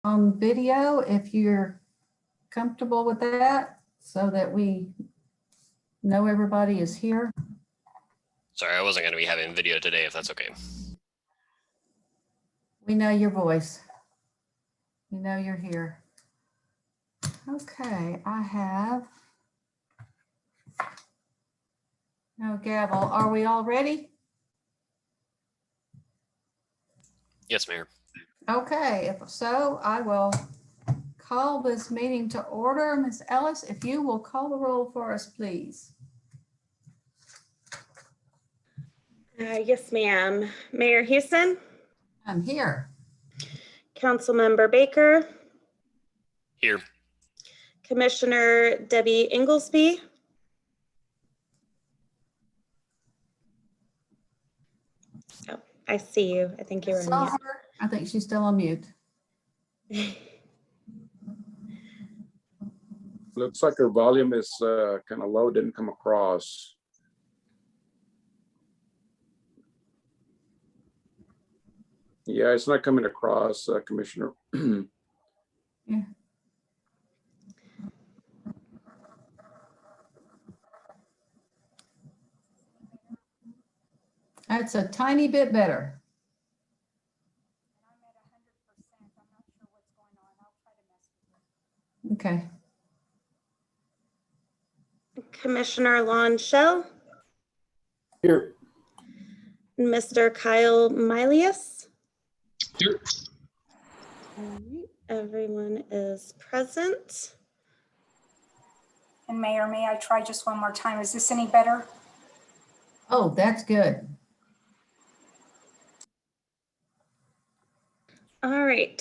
on video if you're comfortable with that, so that we know everybody is here. Sorry, I wasn't going to be having video today, if that's okay. We know your voice. We know you're here. Okay, I have no gavel. Are we all ready? Yes, Mayor. Okay, if so, I will call this meeting to order. Ms. Ellis, if you will call the roll for us, please. Yes, ma'am. Mayor Houston, I'm here. Councilmember Baker, Here. Commissioner Debbie Inglesby, oh, I see you. I think you're Saw on her. I think she's still on mute. mute. Looks like her volume is kind of low, didn't come across. Yeah, it's not coming across, Commissioner. Yeah. That's a tiny bit better. Okay. Commissioner Lon Shell, Here. Mr. Kyle Milius. Here. All right, everyone is present. And Mayor, may I try just one more time? Is this any better? Oh, that's good. All right.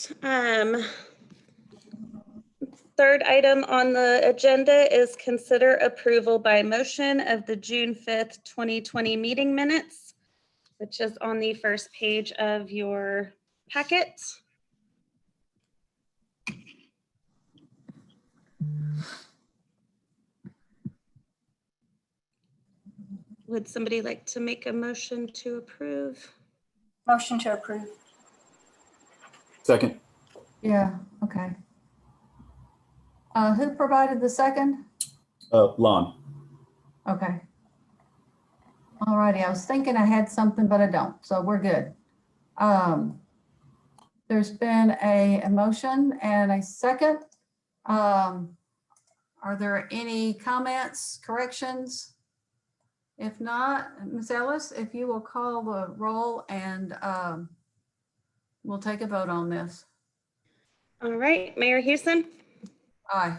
Third item on the agenda is consider approval by motion of the June 5th, 2020 meeting minutes, which is on the first page of your packet. Would somebody like to make a motion to approve? Motion to approve. Second. Yeah, okay. Who provided the second? Lon. Okay. All righty, I was thinking I had something, but I don't, so we're good. There's been a motion and a second. Are there any comments, corrections? If not, Ms. Ellis, if you will call the roll and we'll take a vote on this. All right, Mayor Houston, Aye.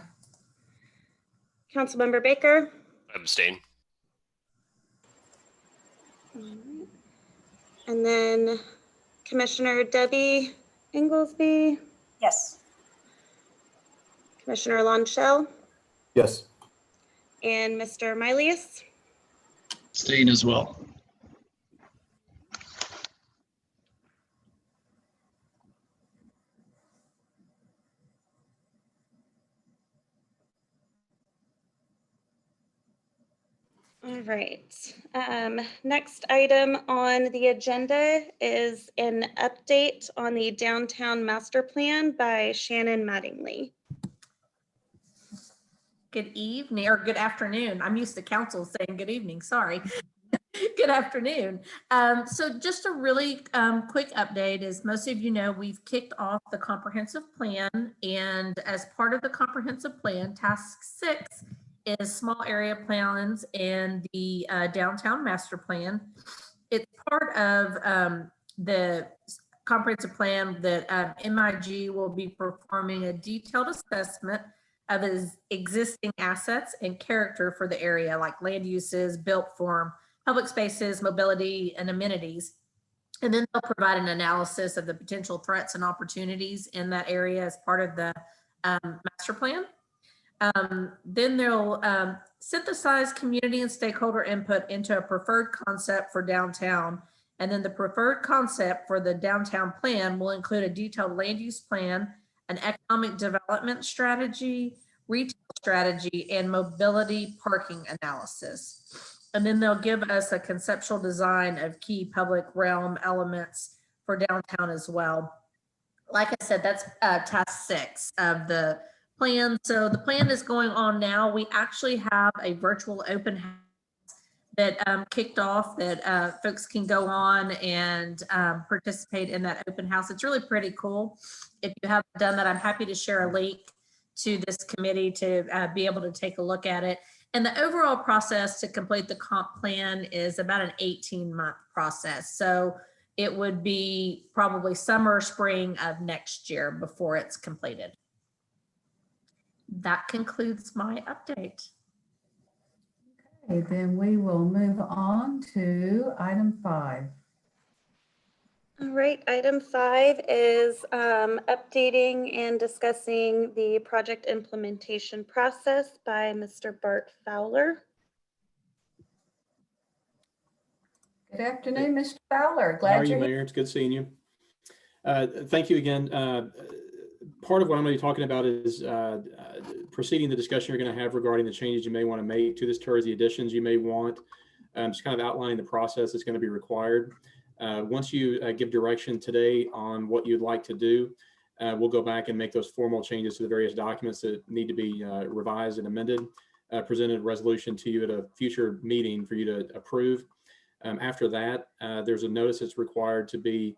Councilmember Baker, Abstain. and then Commissioner Debbie Inglesby, Yes. Commissioner Lon Shell, Yes. and Mr. Milius. Abstain as well. All right. Next item on the agenda is an update on the downtown master plan by Shannon Mattingly. Good evening or good afternoon. I'm used to council saying good evening, sorry. Good afternoon. So just a really quick update. As most of you know, we've kicked off the comprehensive plan, and as part of the comprehensive plan, task 6 is small area plans and the downtown master plan. It's part of the comprehensive plan that MIG will be performing a detailed assessment of its existing assets and character for the area, like land uses, built form, public spaces, mobility, and amenities. And then they'll provide an analysis of the potential threats and opportunities in that area as part of the master plan. Then they'll synthesize community and stakeholder input into a preferred concept for downtown. And then the preferred concept for the downtown plan will include a detailed land use plan, an economic development strategy, retail strategy, and mobility parking analysis. And then they'll give us a conceptual design of key public realm elements for downtown as well. like I said, that's task 6 of the plan. So the plan is going on now. We actually have a virtual open house that kicked off that folks can go on and participate in that open house. It's really pretty cool. If you haven't done that, I'm happy to share a link to this committee to be able to take a look at it. And the overall process to complete the comp plan is about an 18-month process. So it would be probably summer or spring of next year before it's completed. That concludes my update. Okay, then we will move on to item 5. All right, item 5 is updating and discussing the project implementation process by Mr. Bart Fowler. Good afternoon, Mr. Fowler. How are Glad you, you're here. Mayor? It's good seeing you. Thank you again. Part of what I'm going to be talking about is proceeding the discussion you're going to have regarding the changes you may want to make to this TIRZ, the additions you may want, just kind of outlining the process that's going to be required. Once you give direction today on what you'd like to do, we'll go back and make those formal changes to the various documents that need to be revised and amended, presented a resolution to you at a future meeting for you to approve. After that, there's a notice that's required to be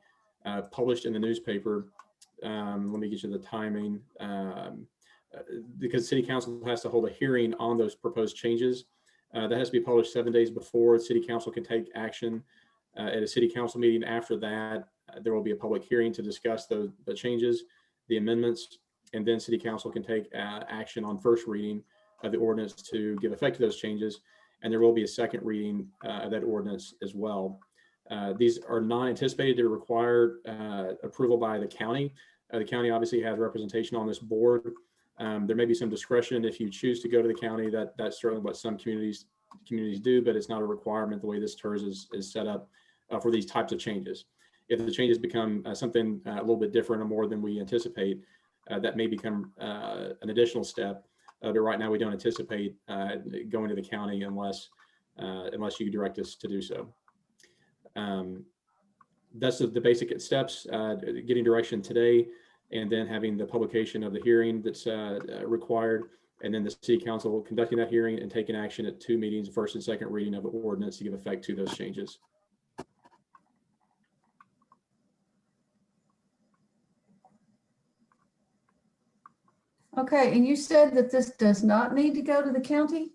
published in the newspaper. Let me get you the timing, because City Council has to hold a hearing on those proposed changes. That has to be published 7 days before City Council can take action. At a City Council meeting after that, there will be a public hearing to discuss the changes, the amendments, and then City Council can take action on first reading of the ordinance to give effect to those changes. And there will be a second reading of that ordinance as well. These are not anticipated to require approval by the county. The county obviously has representation on this board. There may be some discretion if you choose to go to the county. That's certainly what some communities do, but it's not a requirement the way this TIRZ is set up for these types of changes. If the changes become something a little bit different or more than we anticipate, that may become an additional step. But right now we don't anticipate going to the county unless you direct us to do so. That's the basic steps, getting direction today, and then having the publication of the hearing that's required, and then the City Council conducting that hearing and taking action at 2 meetings, first and second reading of the ordinance to give effect to those changes. Okay, and you said that this does not need to go to the county?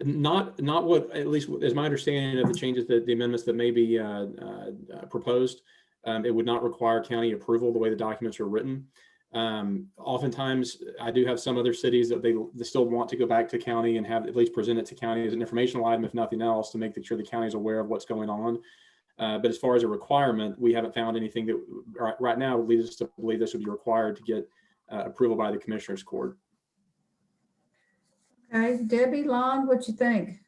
Not what, at least is my understanding of the changes, that the amendments that may be proposed. It would not require county approval the way the documents are written. Oftentimes, I do have some other cities that they still want to go back to county and have at least present it to county as an informational item, if nothing else, to make sure the county is aware of what's going on. But as far as a requirement, we haven't found anything that right now would lead us to believe this would be required to get approval by the Commissioners Court. Okay, Debbie, Lon, what you think?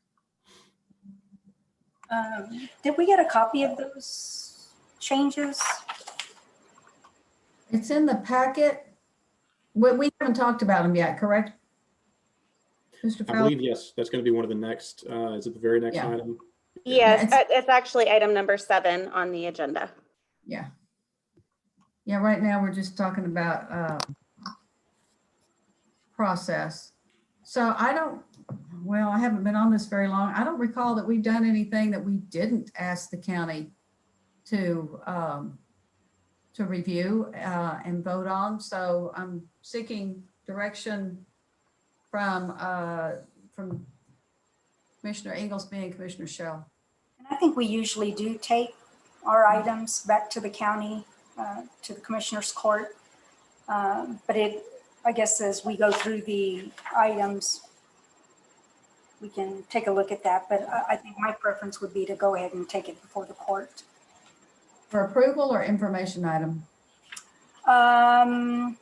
Did we get a copy of those changes? It's in the packet. We haven't talked about them yet, correct? Mr. I Fowler? believe, yes, that's going to be one of the next, is it the very next Yeah. item? Yes, it's actually item number 7 on the agenda. Yeah. Yeah, right now we're just talking about process. So I haven't been on this very long. I don't recall that we've done anything that we didn't ask the county to review and vote on. So I'm seeking direction from Commissioner Inglesby and Commissioner Shell. And I think we usually do take our items back to the county, to the Commissioners Court. But I guess as we go through the items, we can take a look at that. But I think my preference would be to go ahead and take it before the court. For approval or information item? I'm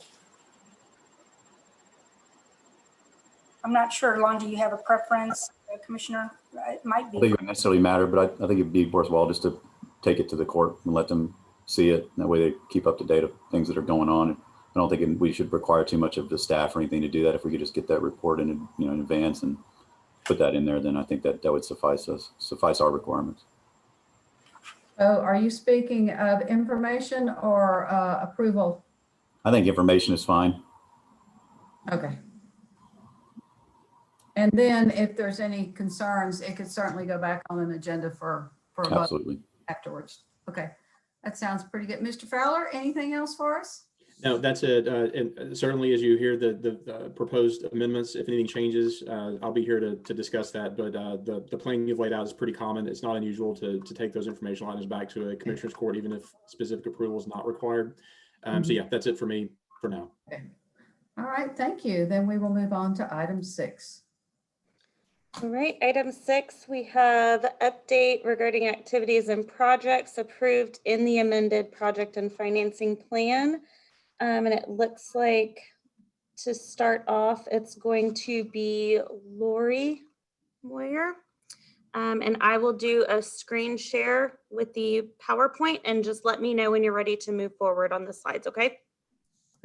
not sure. Lon, do you have a preference, Commissioner? It might I don't think be. it would necessarily matter, but I think it'd be worthwhile just to take it to the court and let them see it. That way they keep up to date of things that are going on. I don't think we should require too much of the staff or anything to do that. If we could just get that report in advance and put that in there, then I think that would suffice our requirements. So are you speaking of information or approval? I think information is fine. Okay. And then if there's any concerns, it could certainly go back on an agenda for a vote Absolutely. afterwards. Okay, that sounds pretty good. Mr. Fowler, anything else for us? No, that's it. And certainly as you hear the proposed amendments, if anything changes, I'll be here to discuss that. But the plan you've laid out is pretty common. It's not unusual to take those informational items back to a commissioner's court, even if specific approval is not required. So yeah, that's it for me for now. Okay. All right, thank you. Then we will move on to item 6. All right, item 6, we have update regarding activities and projects approved in the amended project and financing plan. And it looks like to start off, it's going to be Lori Moyer. And I will do a screen share with the PowerPoint and just let me know when you're ready to move forward on the slides, okay?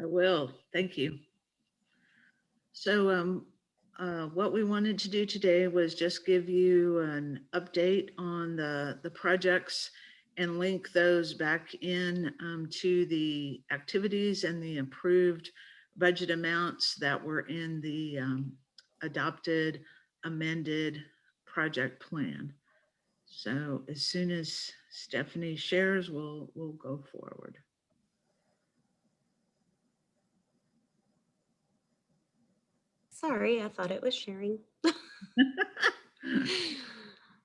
I will. Thank you. So what we wanted to do today was just give you an update on the projects and link those back in to the activities and the approved budget amounts that were in the adopted amended project plan. So as soon as Stephanie shares, we'll go forward. Sorry, I thought it was sharing.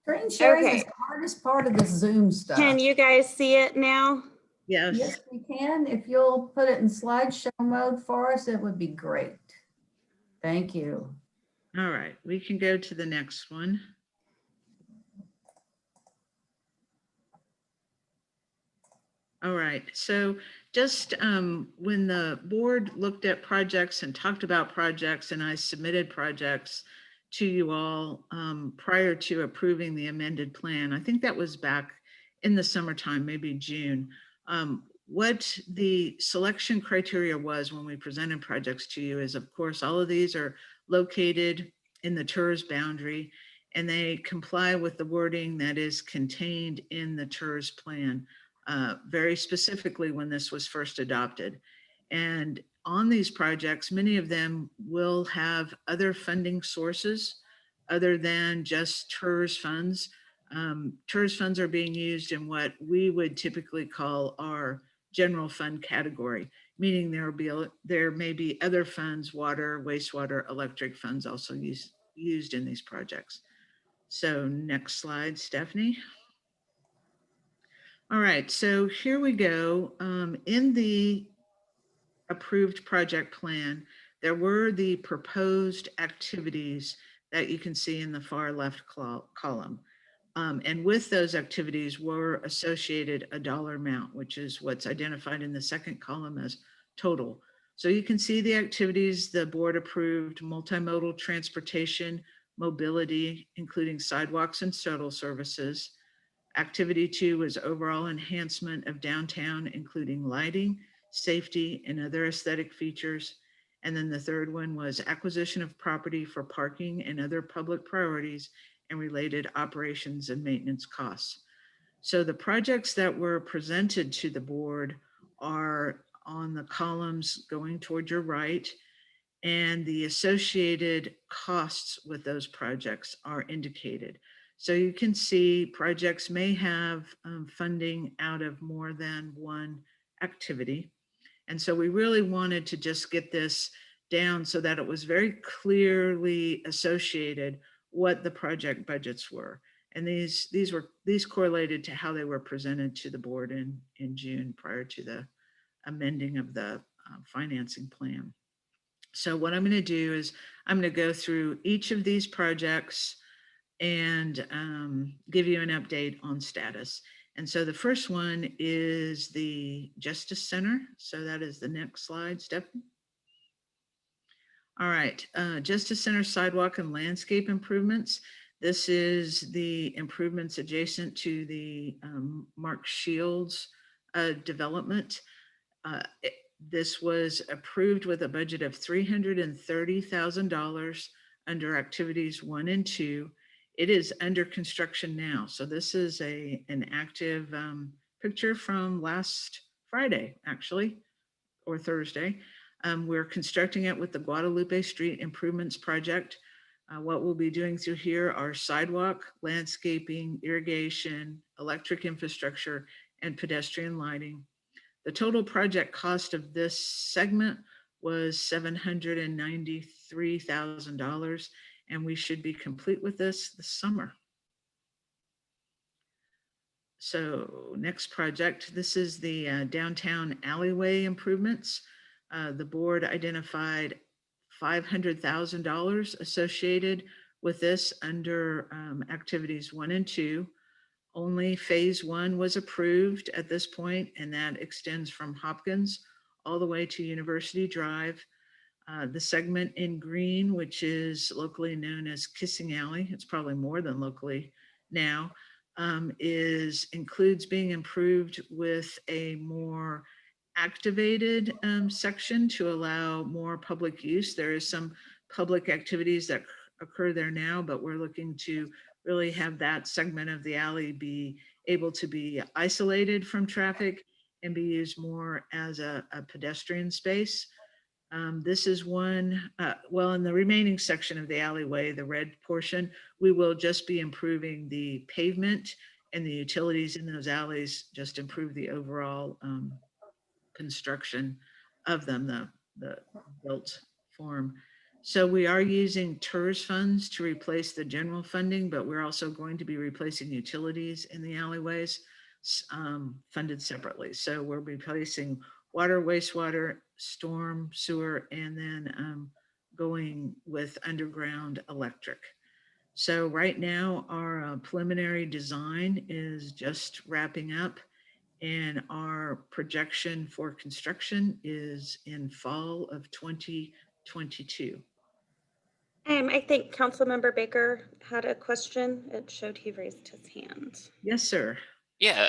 Screen sharing Okay. is the hardest part of the Zoom stuff. Can you guys see it now? Yes. Yes, we can. If you'll put it in slideshow mode for us, it would be great. Thank you. All right, we can go to the next one. All right, so just when the board looked at projects and talked about projects and I submitted projects to you all prior to approving the amended plan, I think that was back in the summertime, maybe June. What the selection criteria was when we presented projects to you is, of course, all of these are located in the TIRZ boundary and they comply with the wording that is contained in the TIRZ plan. Very specifically when this was first adopted. And on these projects, many of them will have other funding sources other than just TIRZ funds. TIRZ funds are being used in what we would typically call our general fund category, meaning there may be other funds, water, wastewater, electric funds also used in these projects. So next slide, Stephanie. All right, so here we go. In the approved project plan, there were the proposed activities that you can see in the far left column. And with those activities were associated a dollar amount, which is what's identified in the second column as total. So you can see the activities the board approved: multimodal transportation, mobility, including sidewalks and shuttle services. Activity 2 was overall enhancement of downtown, including lighting, safety, and other aesthetic features. And then the third one was acquisition of property for parking and other public priorities and related operations and maintenance costs. So the projects that were presented to the board are on the columns going toward your right, and the associated costs with those projects are indicated. So you can see projects may have funding out of more than one activity. And so we really wanted to just get this down so that it was very clearly associated what the project budgets were. And these correlated to how they were presented to the board in June prior to the amending of the financing plan. So what I'm going to do is I'm going to go through each of these projects and give you an update on status. And so the first one is the Justice Center. So that is the next slide, Stephanie. All right, Justice Center sidewalk and landscape improvements. This is the improvements adjacent to the Mark Shields development. This was approved with a budget of $330,000 under activities 1 and 2. It is under construction now. So this is an active picture from last Friday, actually, or Thursday. We're constructing it with the Guadalupe Street Improvements Project. What we'll be doing through here are sidewalk, landscaping, irrigation, electric infrastructure, and pedestrian lighting. The total project cost of this segment was $793,000, and we should be complete with this summer. So next project, this is the downtown alleyway improvements. The board identified $500,000 associated with this under activities 1 and 2. Only phase 1 was approved at this point, and that extends from Hopkins all the way to University Drive. The segment in green, which is locally known as Kissing Alley, it's probably more than locally now, includes being improved with a more activated section to allow more public use. There is some public activities that occur there now, but we're looking to really have that segment of the alley be able to be isolated from traffic and be used more as a pedestrian space. This is one, well, in the remaining section of the alleyway, the red portion, we will just be improving the pavement and the utilities in those alleys, just improve the overall construction of them, the built form. So we are using TIRZ funds to replace the general funding, but we're also going to be replacing utilities in the alleyways funded separately. So we're replacing water, wastewater, storm, sewer, and then going with underground electric. So right now our preliminary design is just wrapping up, and our projection for construction is in fall of 2022. I think Councilmember Baker had a question. It showed he raised his hand. Yes, sir. Yeah,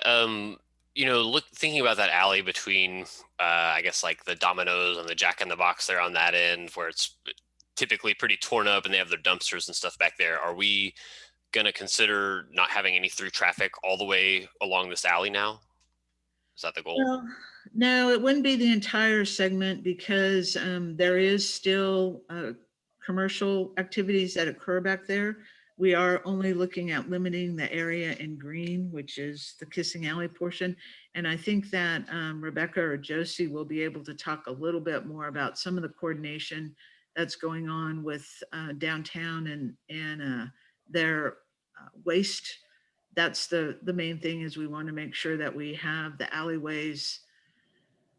you know, thinking about that alley between, I guess like the Domino's and the Jack in the Box there on that end, where it's typically pretty torn up and they have their dumpsters and stuff back there. Are we gonna consider not having any through traffic all the way along this alley now? Is that the goal? Well, no, it wouldn't be the entire segment because there is still commercial activities that occur back there. We are only looking at limiting the area in green, which is the Kissing Alley portion. And I think that Rebecca or Josie will be able to talk a little bit more about some of the coordination that's going on with downtown and their waste. That's the main thing, is we want to make sure that we have the alleyways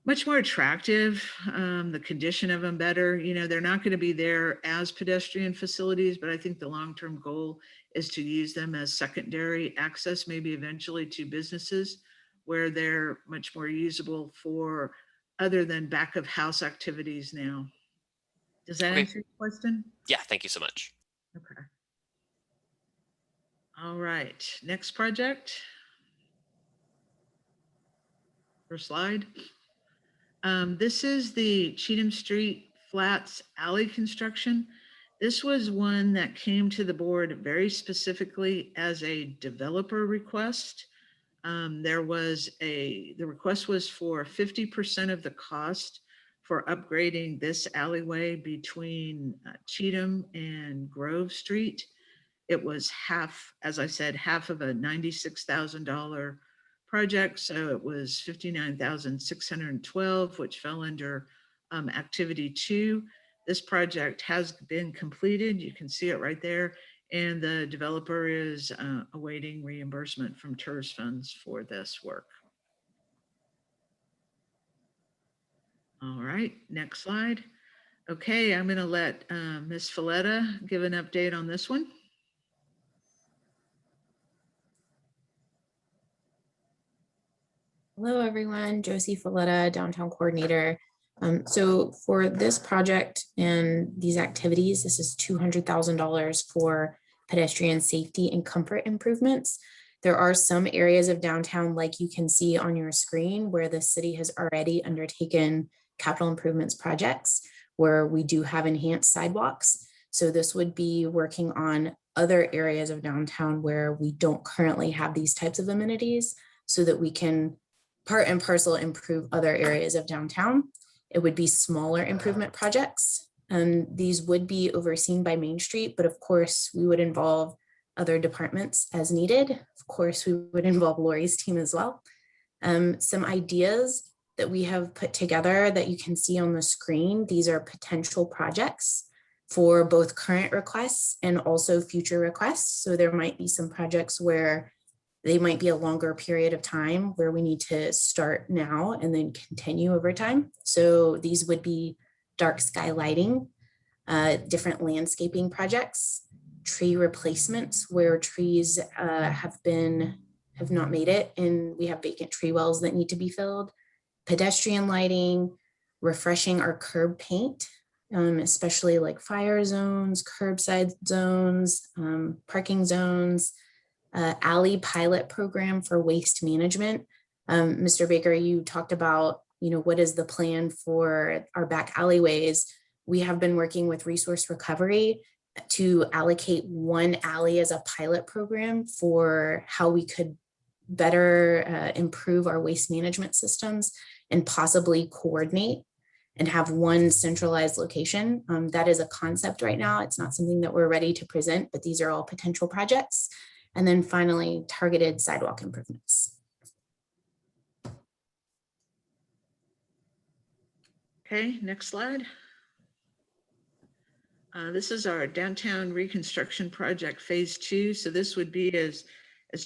much more attractive, the condition of them better. You know, they're not going to be there as pedestrian facilities, but I think the long-term goal is to use them as secondary access, maybe eventually to businesses where they're much more usable for other than back of house activities now. Does that answer your question? Yeah, thank you so much. Okay. All right, next project. First slide. This is the Cheatham Street Flats Alley construction. This was one that came to the board very specifically as a developer request. The request was for 50% of the cost for upgrading this alleyway between Cheatham and Grove Street. It was half, as I said, half of a $96,000 project. So it was $59,612, which fell under activity 2. This project has been completed. You can see it right there. And the developer is awaiting reimbursement from TIRZ funds for this work. All right, next slide. Okay, I'm going to let Ms. Falletta give an update on this one. Hello, everyone. Josie Falletta, Downtown Coordinator. So for this project and these activities, this is $200,000 for pedestrian safety and comfort improvements. There are some areas of downtown, like you can see on your screen, where the city has already undertaken capital improvements projects where we do have enhanced sidewalks. So this would be working on other areas of downtown where we don't currently have these types of amenities, so that we can part and parcel improve other areas of downtown. it would be smaller improvement projects. These would be overseen by Main Street, but of course we would involve other departments as needed. Of course, we would involve Lori's team as well. Some ideas that we have put together that you can see on the screen. These are potential projects for both current requests and also future requests. So there might be some projects where they might be a longer period of time where we need to start now and then continue over time. So these would be dark sky lighting, different landscaping projects, tree replacements where trees have not made it and we have vacant tree wells that need to be filled, pedestrian lighting, refreshing our curb paint, especially like fire zones, curbside zones, parking zones, alley pilot program for waste management. Mr. Baker, you talked about, what is the plan for our back alleyways? We have been working with Resource Recovery to allocate one alley as a pilot program for how we could better improve our waste management systems and possibly coordinate and have one centralized location. That is a concept right now. It's not something that we're ready to present, but these are all potential projects. And then finally, targeted sidewalk improvements. Okay, next slide. This is our downtown reconstruction project phase 2. So this would be, as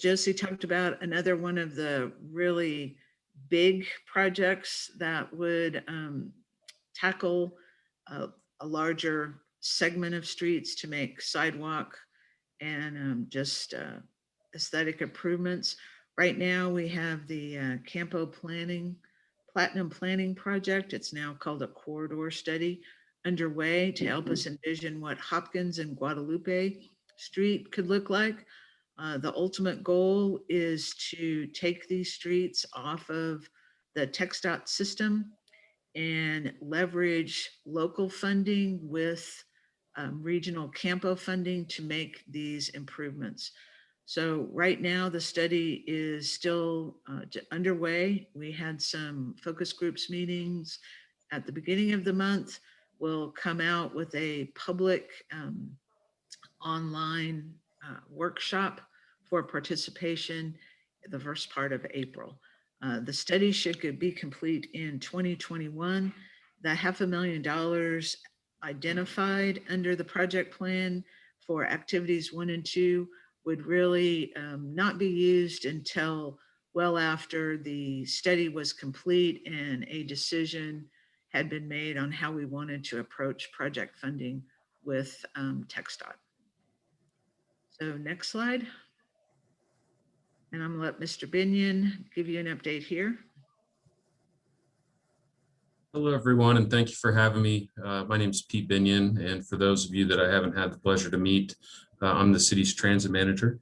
Josie talked about, another one of the really big projects that would tackle a larger segment of streets to make sidewalk and just aesthetic improvements. Right now we have the Platinum Planning Project. It's now called a corridor study underway to help us envision what Hopkins and Guadalupe Street could look like. The ultimate goal is to take these streets off of the TxDOT system and leverage local funding with regional Campo funding to make these improvements. So right now the study is still underway. We had some focus groups meetings at the beginning of the month. We'll come out with a public online workshop for participation the first part of April. The study should be complete in 2021. The $500,000 identified under the project plan for activities 1 and 2 would really not be used until well after the study was complete and a decision had been made on how we wanted to approach project funding with TxDOT. So next slide. And I'm gonna let Mr. Binion give you an update here. Hello, everyone, and thank you for having me. My name is Pete Binion, and for those of you that I haven't had the pleasure to meet, I'm the city's transit manager.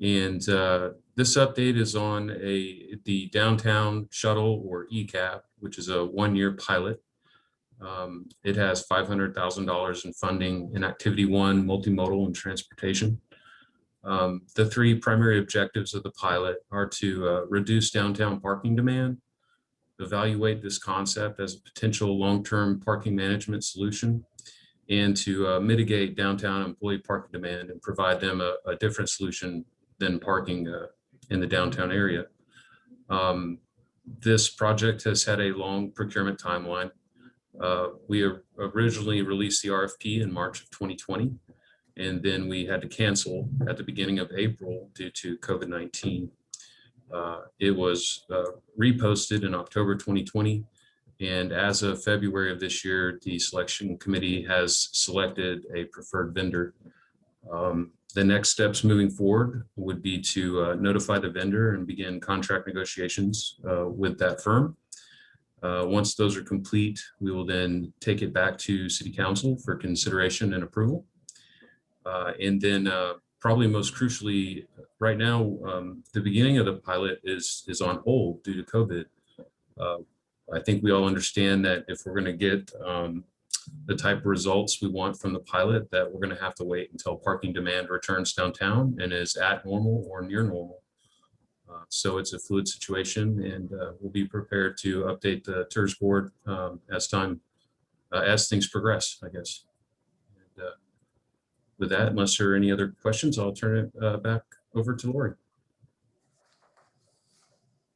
And this update is on the downtown shuttle or ECAP, which is a 1-year pilot. It has $500,000 in funding in Activity 1, multimodal and transportation. The 3 primary objectives of the pilot are to reduce downtown parking demand, evaluate this concept as a potential long-term parking management solution, and to mitigate downtown employee parking demand and provide them a different solution than parking in the downtown area. This project has had a long procurement timeline. We originally released the RFP in March of 2020, and then we had to cancel at the beginning of April due to COVID-19. It was reposted in October 2020, and as of February of this year, the selection committee has selected a preferred vendor. The next steps moving forward would be to notify the vendor and begin contract negotiations with that firm. Once those are complete, we will then take it back to City Council for consideration and approval. And then probably most crucially, right now, the beginning of the pilot is on hold due to COVID. I think we all understand that if we're going to get the type of results we want from the pilot, that we're going to have to wait until parking demand returns downtown and is at normal or near normal. So it's a fluid situation, and we'll be prepared to update the TIRZ board as things progress, I guess. And, with that, unless there are any other questions, I'll turn it back over to Lori.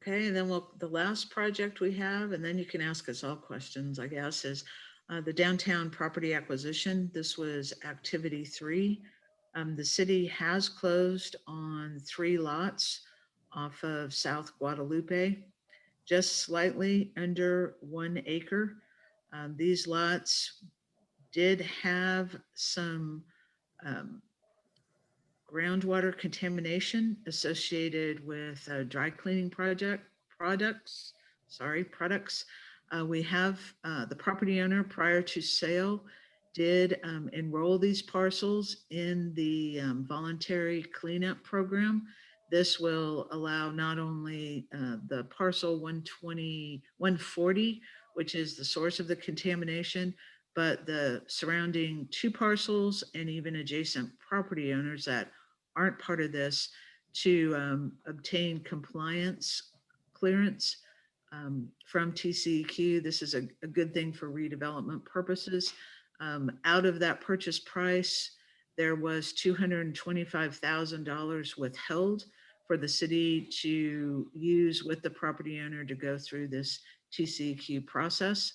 Okay, and then the last project we have, and then you can ask us all questions, I guess, is the downtown property acquisition. This was activity 3. The city has closed on 3 lots off of South Guadalupe, just slightly under 1 acre. These lots did have some groundwater contamination associated with dry cleaning products. We have the property owner prior to sale did enroll these parcels in the voluntary cleanup program. This will allow not only the parcel 140, which is the source of the contamination, but the surrounding 2 parcels and even adjacent property owners that aren't part of this to obtain compliance clearance from TCEQ. This is a good thing for redevelopment purposes. Out of that purchase price, there was $225,000 withheld for the city to use with the property owner to go through this TCEQ process.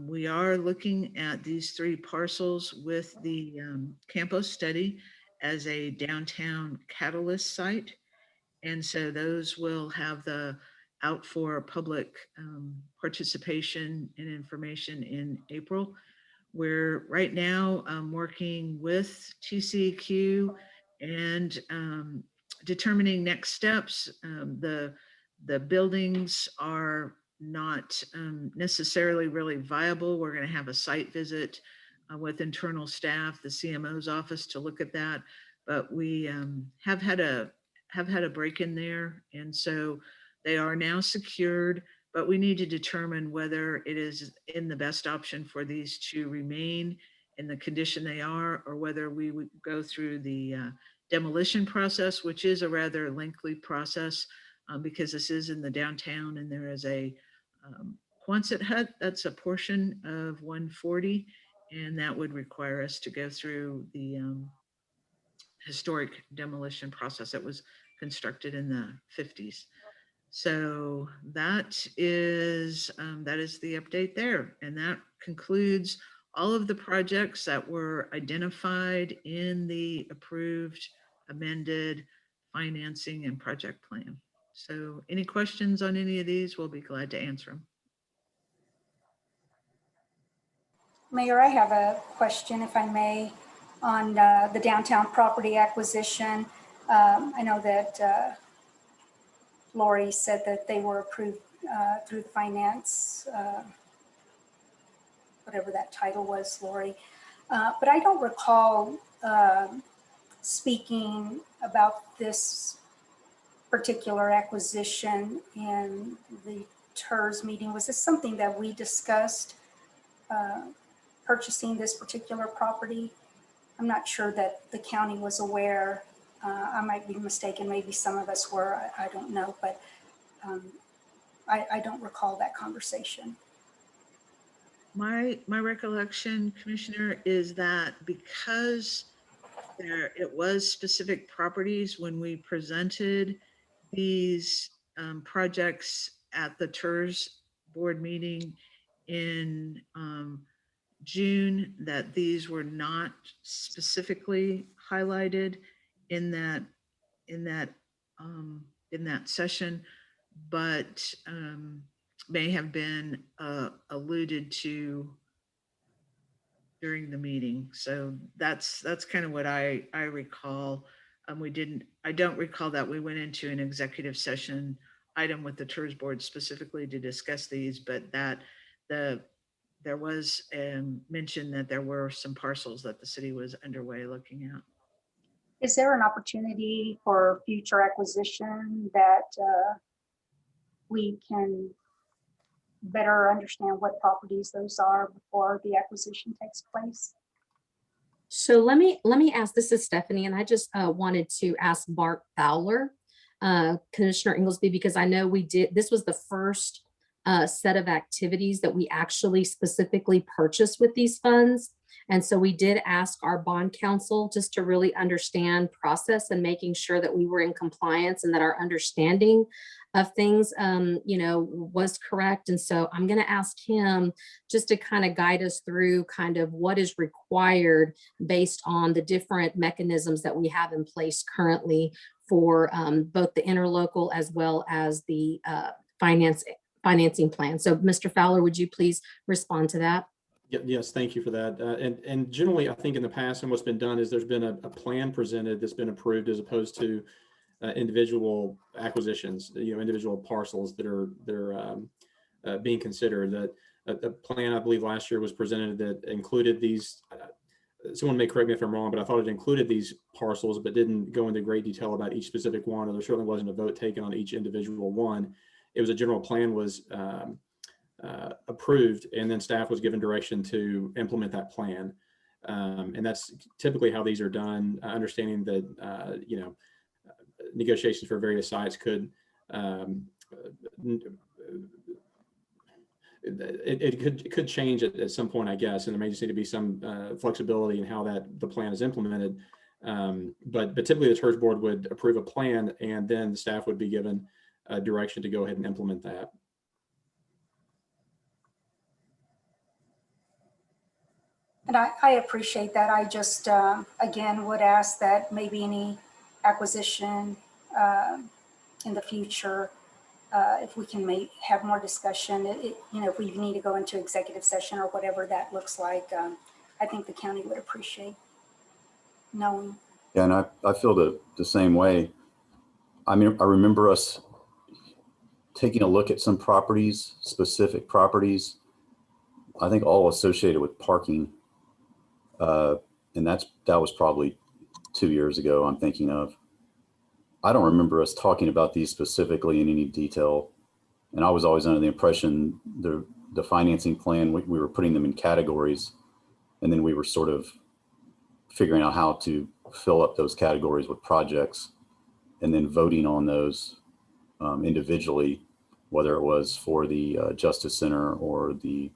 We are looking at these 3 parcels with the Campos study as a downtown catalyst site. And so those will have the out for public participation and information in April. We're right now working with TCEQ and determining next steps. The buildings are not necessarily really viable. We're going to have a site visit with internal staff, the CMO's office, to look at that. But we have had a break in there, and so they are now secured. But we need to determine whether it is in the best option for these to remain in the condition they are, or whether we would go through the demolition process, which is a rather lengthy process because this is in the downtown, and there is a Quonset hut that's a portion of 140, and that would require us to go through the historic demolition process that was constructed in the 50s. So that is the update there, and that concludes all of the projects that were identified in the approved amended financing and project plan. So any questions on any of these, we'll be glad to answer them. Mayor, I have a question, if I may, on the downtown property acquisition. I know that Lori said that they were approved through finance, whatever that title was, Lori. But I don't recall speaking about this particular acquisition in the TIRZ meeting. Was this something that we discussed, purchasing this particular property? I'm not sure that the county was aware. I might be mistaken. Maybe some of us were. I don't know, but I don't recall that conversation. My recollection, Commissioner, is that because it was specific properties when we presented these projects at the TIRZ board meeting in June, that these were not specifically highlighted in that session, but may have been alluded to during the meeting. So that's kind of what I recall. I don't recall that we went into an executive session item with the TIRZ board specifically to discuss these, but that there was mention that there were some parcels that the city was underway looking at. Is there an opportunity for future acquisition that we can better understand what properties those are before the acquisition takes place? So let me ask, this is Stephanie, and I just wanted to ask Bart Fowler. Commissioner Inglesby, because I know this was the first set of activities that we actually specifically purchased with these funds. And so we did ask our bond counsel just to really understand process and making sure that we were in compliance and that our understanding of things, was correct. And so I'm going to ask him just to kind of guide us through kind of what is required based on the different mechanisms that we have in place currently for both the interlocal as well as the financing plan. So Mr. Fowler, would you please respond to that? Yes, thank you for that. And generally, I think in the past, and what's been done is there's been a plan presented that's been approved as opposed to individual acquisitions, individual parcels that are being considered. That a plan, I believe, last year was presented that included these. Someone may correct me if I'm wrong, but I thought it included these parcels, but didn't go into great detail about each specific one, or there certainly wasn't a vote taken on each individual one. It was a general plan was approved, and then staff was given direction to implement that plan. And that's typically how these are done, understanding that, negotiations for various sites could, it could change at some point, I guess, and there may just need to be some flexibility in how the plan is implemented. But typically the TIRZ board would approve a plan, and then the staff would be given direction to go ahead and implement that. And I appreciate that. I just, again, would ask that maybe any acquisition in the future, if we can have more discussion, if we need to go into executive session or whatever that looks like, I think the county would appreciate knowing. Yeah, and I feel the same way. I mean, I remember us taking a look at some properties, specific properties, I think all associated with parking. And that was probably 2 years ago, I'm thinking of. I don't remember us talking about these specifically in any detail. And I was always under the impression the financing plan, we were putting them in categories, and then we were sort of figuring out how to fill up those categories with projects and then voting on those individually, whether it was for the Justice Center or the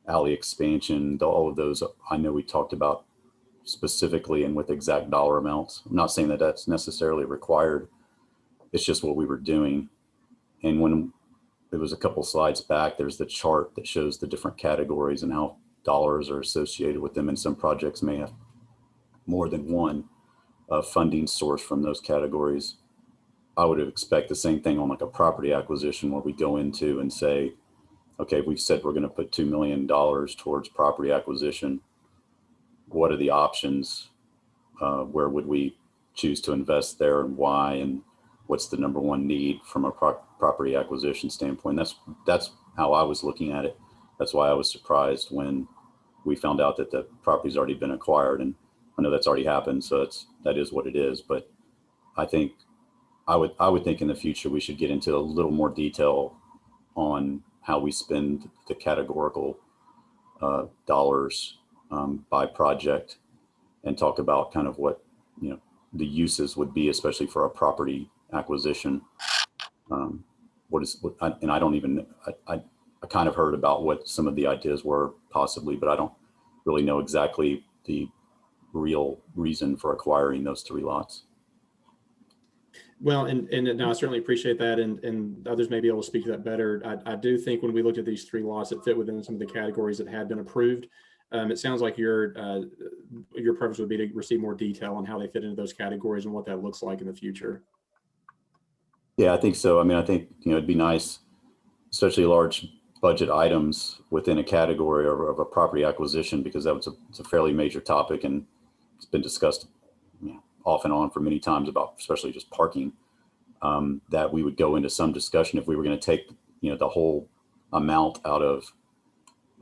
alley expansion. All of those I know we talked about specifically and with exact dollar amounts. I'm not saying that that's necessarily required. It's just what we were doing. And when it was a couple slides back, there's the chart that shows the different categories and how dollars are associated with them. And some projects may have more than one funding source from those categories. I would expect the same thing on like a property acquisition, where we go into and say, okay, we've said we're going to put $2 million towards property acquisition. What are the options? Where would we choose to invest there, and why? And what's the number one need from a property acquisition standpoint? That's how I was looking at it. That's why I was surprised when we found out that the property's already been acquired. And I know that's already happened, so that is what it is. But I think I would think in the future we should get into a little more detail on how we spend the categorical dollars by project, and talk about kind of what the uses would be, especially for a property acquisition. And I don't even I kind of heard about what some of the ideas were possibly, but I don't really know exactly the real reason for acquiring those 3 lots. Well, and I certainly appreciate that, and others may be able to speak to that better. I do think when we looked at these 3 lots that fit within some of the categories that had been approved, it sounds like your preference would be to receive more detail on how they fit into those categories and what that looks like in the future. Yeah, I think so. I mean, I think it'd be nice, especially large budget items within a category of a property acquisition, because it's a fairly major topic, and it's been discussed off and on for many times about, especially just parking, that we would go into some discussion if we were going to take the whole amount out of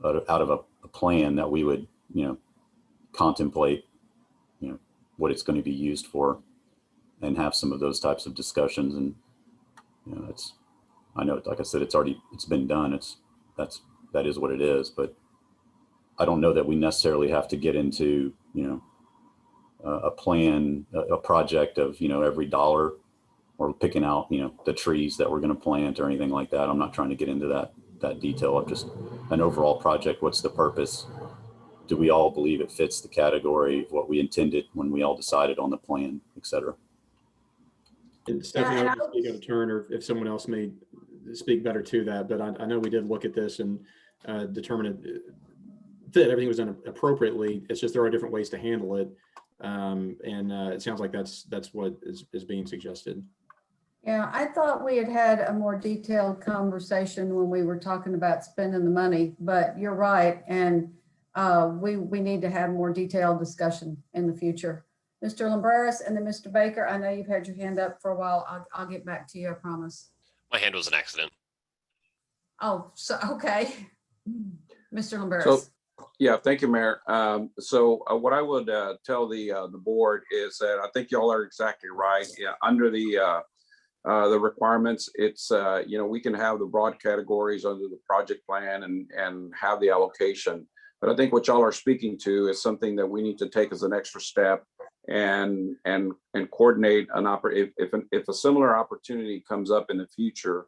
a plan, that we would contemplate what it's going to be used for, and have some of those types of discussions. And I know, like I said, it's been done. That is what it is. But I don't know that we necessarily have to get into a plan, a project of every dollar or picking out, you know, the trees that we're going to plant or anything like that. I'm not trying to get into that detail of just an overall project. What's the purpose? Do we all believe it fits the category of what we intended when we all decided on the plan, et cetera? And Stephanie, I'll just speak out of turn, or if someone else may speak better to that, but I know we did look at this and determine that everything was done appropriately. It's just there are different ways to handle it. It sounds like that's what is being suggested. Yeah, I thought we had a more detailed conversation when we were talking about spending the money, but you're right. And we need to have more detailed discussion in the future. Mr. Lumbreras and then Mr. Baker, I know you've had your hand up for a while. I'll get back to you, I promise. My hand was an accident. Oh, so, okay. Mr. Lumbreras. So, yeah, thank you, Mayor. What I would tell the board is that I think y'all are exactly right. Yeah, under the requirements, it's you know, we can have the broad categories under the project plan and have the allocation. But I think what y'all are speaking to is something that we need to take as an extra step and coordinate an if a similar opportunity comes up in the future,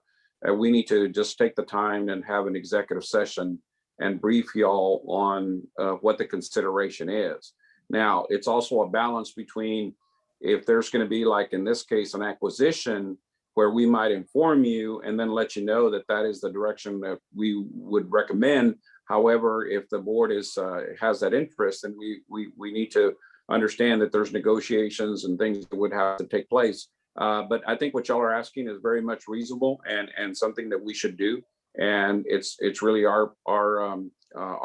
we need to just take the time and have an executive session and brief y'all on what the consideration is. Now, it's also a balance between if there's going to be, like in this case, an acquisition where we might inform you and then let you know that that is the direction that we would recommend. However, if the board has that interest, then we need to understand that there's negotiations and things that would have to take place. But I think what y'all are asking is very much reasonable and something that we should do. And it's really our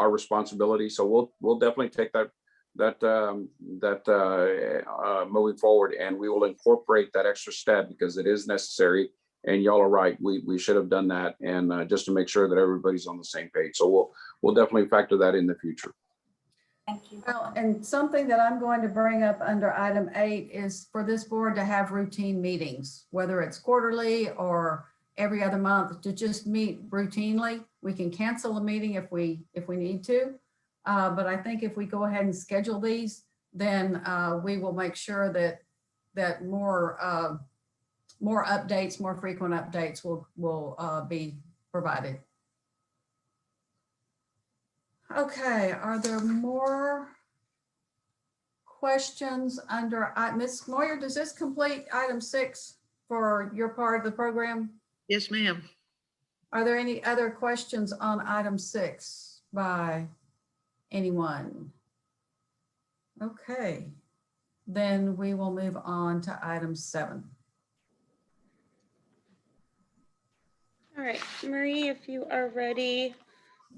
responsibility. So we'll definitely take that moving forward, and we will incorporate that extra step because it is necessary. And y'all are right. We should have done that, and just to make sure that everybody's on the same page. So we'll definitely factor that in the future. Thank you. Well, and something that I'm going to bring up under item 8 is for this board to have routine meetings, whether it's quarterly or every other month, to just meet routinely. We can cancel a meeting if we need to. But I think if we go ahead and schedule these, then we will make sure that more updates, more frequent updates will be provided. Okay, are there more questions under, Ms. Moyer, does this complete item 6 for your part of the program? Yes, ma'am. Are there any other questions on item 6 by anyone? Okay, then we will move on to item 7. All right, Marie, if you are ready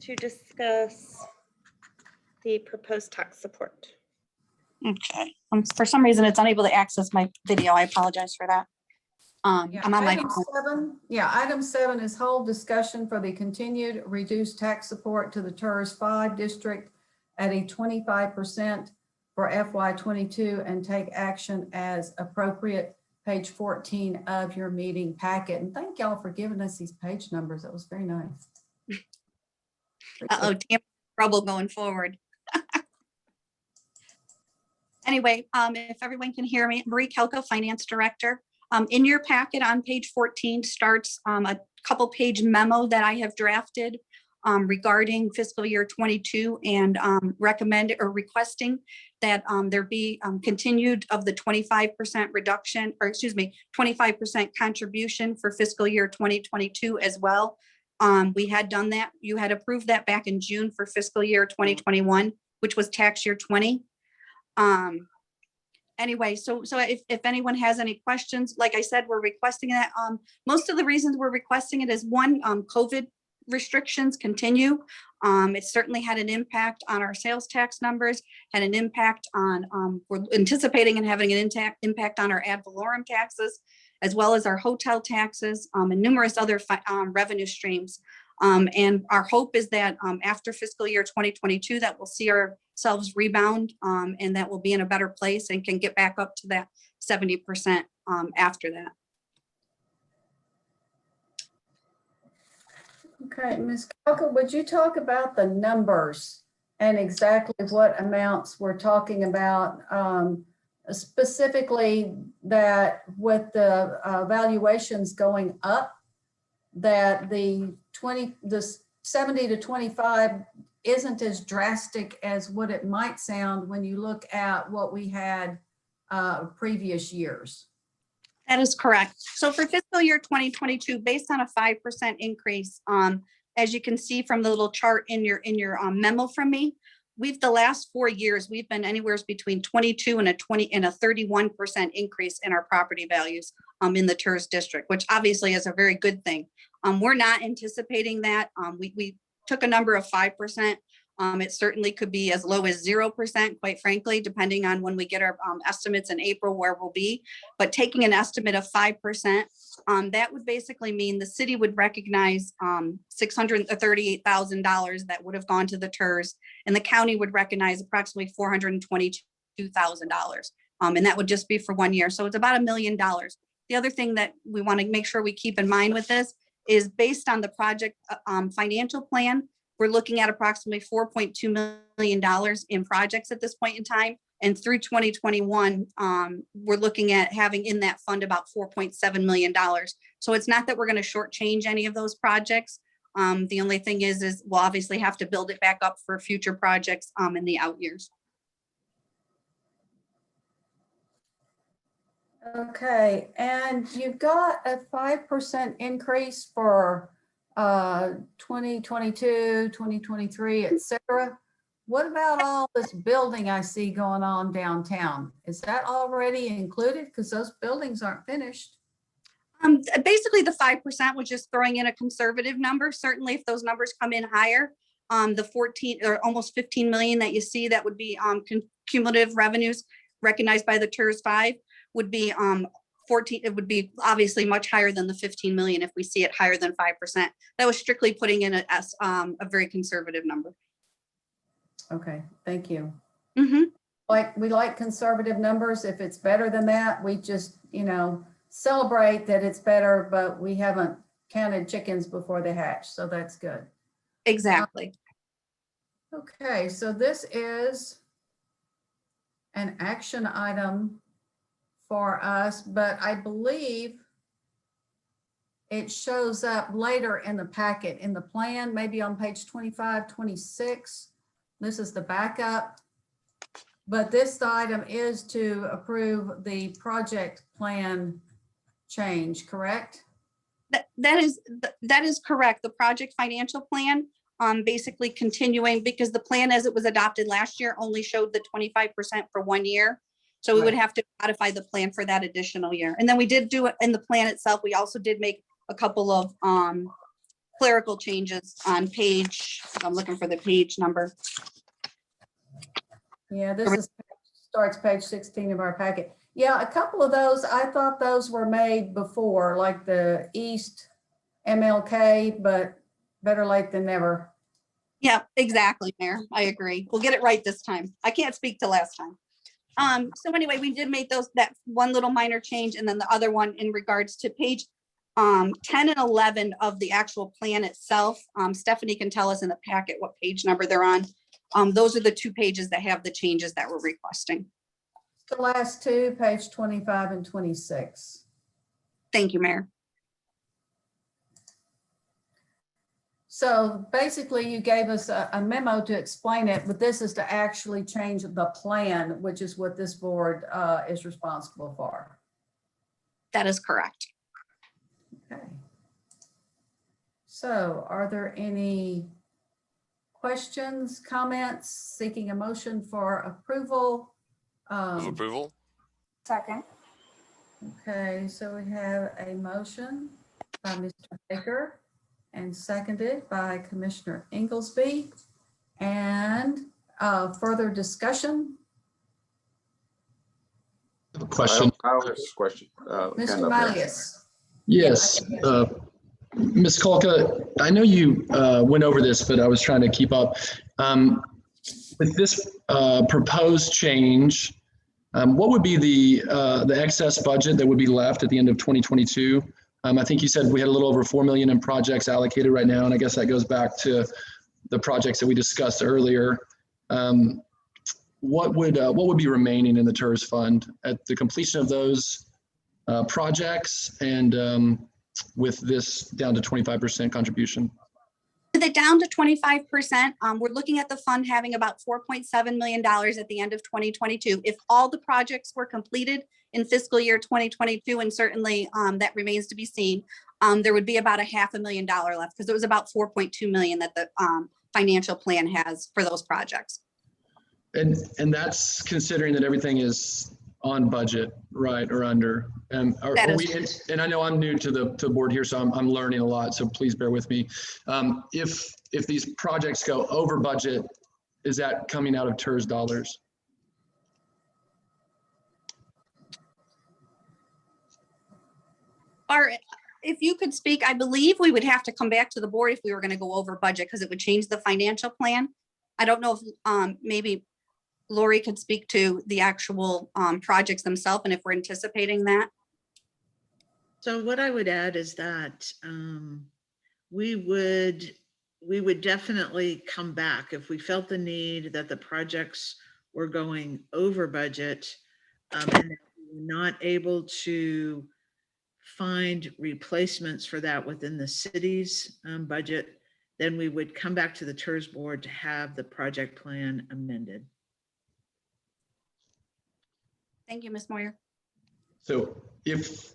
to discuss the proposed tax support. Okay. For some reason, it's unable to access my video. I apologize for that. Yeah, I'm on my item phone. 7. Yeah, item 7 is hold discussion for the continued reduced tax support to the TIRZ 5 district at a 25% for FY22 and take action as appropriate. Page 14 of your meeting packet. And thank y'all for giving us these page numbers. That was very nice. Uh-oh, damn trouble going forward. Anyway, if everyone can hear me, Marie Kelko, Finance Director. In your packet on page 14 starts a couple page memo that I have drafted regarding fiscal year 22 and recommend or requesting that there be continued of the 25% reduction, or excuse me, 25% contribution for fiscal year 2022 as well. We had done that. You had approved that back in June for fiscal year 2021, which was tax year 20. Anyway, so if anyone has any questions, like I said, we're requesting that. Most of the reasons we're requesting it is one, COVID restrictions continue. It certainly had an impact on our sales tax numbers, had an impact on, we're anticipating and having an impact on our ad valorem taxes, as well as our hotel taxes and numerous other revenue streams. And our hope is that after fiscal year 2022, that we'll see ourselves rebound and that we'll be in a better place and can get back up to that 70% after that. Okay, Ms. Kelko, would you talk about the numbers and exactly what amounts we're talking about specifically that with the valuations going up, that the 70 to 25 isn't as drastic as what it might sound when you look at what we had previous years. That is correct. So for fiscal year 2022, based on a 5% increase, as you can see from the little chart in your memo from me, the last 4 years, we've been anywhere between 22 and a 31% increase in our property values in the TIRZ district, which obviously is a very good thing. We're not anticipating that. We took a number of 5%. It certainly could be as low as 0%, quite frankly, depending on when we get our estimates in April where we'll be. But taking an estimate of 5%, that would basically mean the city would recognize $638,000 that would have gone to the TIRZ, and the county would recognize approximately $422,000. And that would just be for 1 year. So it's about $1 million. The other thing that we want to make sure we keep in mind with this is based on the project financial plan, we're looking at approximately $4.2 million in projects at this point in time. And through 2021, we're looking at having in that fund about $4.7 million. So it's not that we're going to shortchange any of those projects. The only thing is we'll obviously have to build it back up for future projects in the out years. Okay, and you've got a 5% increase for 2022, 2023, et cetera. What about all this building I see going on downtown? Is that already included? Because those buildings aren't finished. Basically, the 5% was just throwing in a conservative number. Certainly, if those numbers come in higher, the 14 or almost 15 million that you see, that would be cumulative revenues recognized by the TIRZ 5 would be 14. It would be obviously much higher than the 15 million if we see it higher than 5%. That was strictly putting in a very conservative number. Okay, thank you. Mm-hmm. We like conservative numbers. If it's better than that, we just, celebrate that it's better, but we haven't counted chickens before they hatch. So that's good. Exactly. Okay, so this is an action item for us, but I believe it shows up later in the packet, in the plan, maybe on page 25, 26. This is the backup, but this item is to approve the project plan change, correct? That is correct. The project financial plan, basically continuing, because the plan as it was adopted last year only showed the 25% for 1 year. So we would have to modify the plan for that additional year. And then we did do it in the plan itself. We also did make a couple of clerical changes on page, I'm looking for the page number. Yeah, this starts page 16 of our packet. Yeah, a couple of those, I thought those were made before, like the East MLK, but better late than never. Yeah, exactly, Mayor. I agree. We'll get it right this time. I can't speak to last time. So anyway, we did make that one little minor change, and then the other one in regards to page 10 and 11 of the actual plan itself. Stephanie can tell us in the packet what page number they're on. Those are the 2 pages that have the changes that we're requesting. The last 2, page 25 and 26. Thank you, Mayor. So basically you gave us a memo to explain it, but this is to actually change the plan, which is what this board is responsible for. That is correct. Okay. So are there any questions, comments, seeking a motion for approval? Approval. Second. Okay, so we have a motion by Mr. Baker and seconded by Commissioner Inglesby. And further discussion? I have a question. Kyle has a question. Mr. Malius. Yes. Ms. Kolka, I know you went over this, but I was trying to keep up. With this proposed change, what would be the excess budget that would be left at the end of 2022? I think you said we had a little over 4 million in projects allocated right now, and I guess that goes back to the projects that we discussed earlier. what would be remaining in the TIRZ fund at the completion of those projects and with this down to 25% contribution? With it down to 25%, we're looking at the fund having about $4.7 million at the end of 2022. If all the projects were completed in fiscal year 2022, and certainly that remains to be seen, there would be about $500,000 left because it was about 4.2 million that the financial plan has for those projects. And that's considering that everything is on budget, right, or under. And and I know I'm new to the board here, so I'm learning a lot. So please bear with me. If these projects go over budget, is that coming out of TIRZ dollars? Or if you could speak, I believe we would have to come back to the board if we were going to go over budget because it would change the financial plan. I don't know if maybe Lori could speak to the actual projects themselves and if we're anticipating that. So what I would add is that we would definitely come back if we felt the need that the projects were going over budget and that we were not able to find replacements for that within the city's budget, then we would come back to the TIRZ board to have the project plan amended. Thank you, Ms. Moyer. So if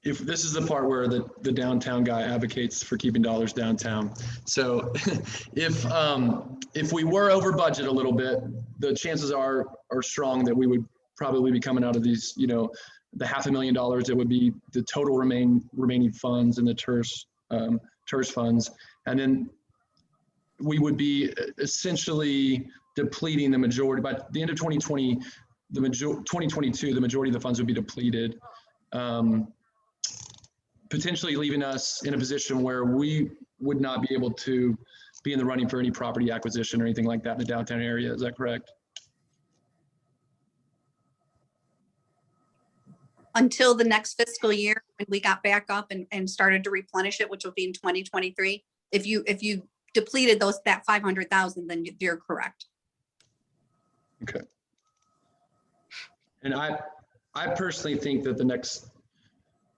this is the part where the downtown guy advocates for keeping dollars downtown. So if we were over budget a little bit, the chances are strong that we would probably be coming out of these, you know, the $500,000 that would be the total remaining funds in the TIRZ funds. And then we would be essentially depleting the majority by the end of 2020. 2022, the majority of the funds would be depleted, potentially leaving us in a position where we would not be able to be in the running for any property acquisition or anything like that in the downtown area. Is that correct? Until the next fiscal year, when we got back up and started to replenish it, which will be in 2023. If you depleted that 500,000, then you're correct. Okay. And I personally think that the next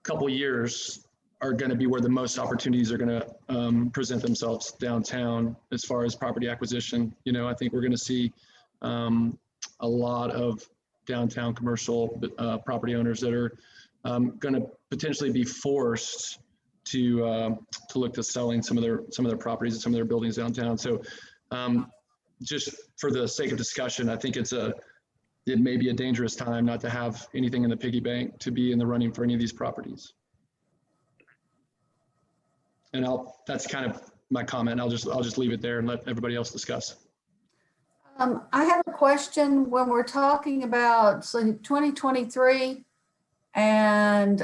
couple years are going to be where the most opportunities are going to present themselves downtown as far as property acquisition. You know, I think we're going to see a lot of downtown commercial property owners that are going to potentially be forced to look to selling some of their properties and some of their buildings downtown. So just for the sake of discussion, I think it may be a dangerous time not to have anything in the piggy bank to be in the running for any of these properties. And that's kind of my comment. I'll just leave it there and let everybody else discuss. I have a question when we're talking about 2023 and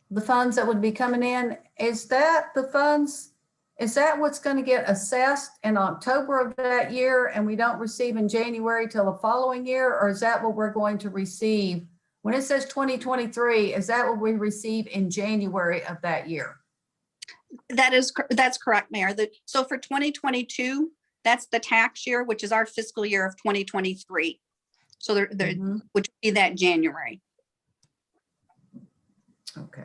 the funds that would be coming in. Is that the funds? Is that what's going to get assessed in October of that year and we don't receive in January till the following year? Or is that what we're going to receive? When it says 2023, is that what we receive in January of that year? That's correct, Mayor. So for 2022, that's the tax year, which is our fiscal year of 2023. So which would be that January. Okay.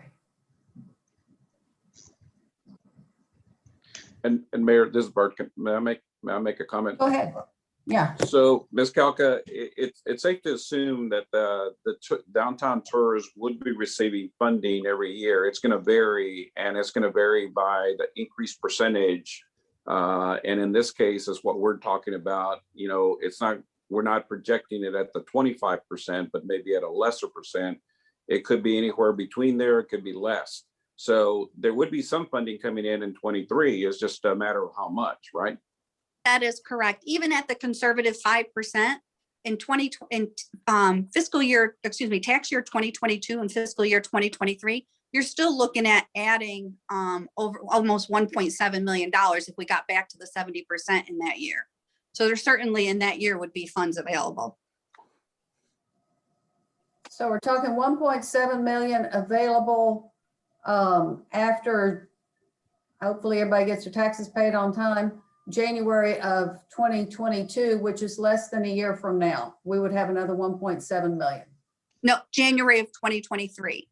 And Mayor, this is Bert. May I make a comment? Go ahead. Yeah. So, Ms. Kalka, it's safe to assume that the downtown TIRZ would be receiving funding every year. It's going to vary, and it's going to vary by the increased percentage. And in this case, is what we're talking about. You know, we're not projecting it at the 25%, but maybe at a lesser percent. It could be anywhere between there. It could be less. So there would be some funding coming in 23. It's just a matter of how much, right? That is correct. Even at the conservative 5% in fiscal year, tax year 2022 and fiscal year 2023, you're still looking at adding over almost $1.7 million if we got back to the 70% in that year. So there certainly in that year would be funds available. So we're talking 1.7 million available after hopefully everybody gets their taxes paid on time. January of 2022, which is less than a year from now, we would have another 1.7 million. No, January of 2023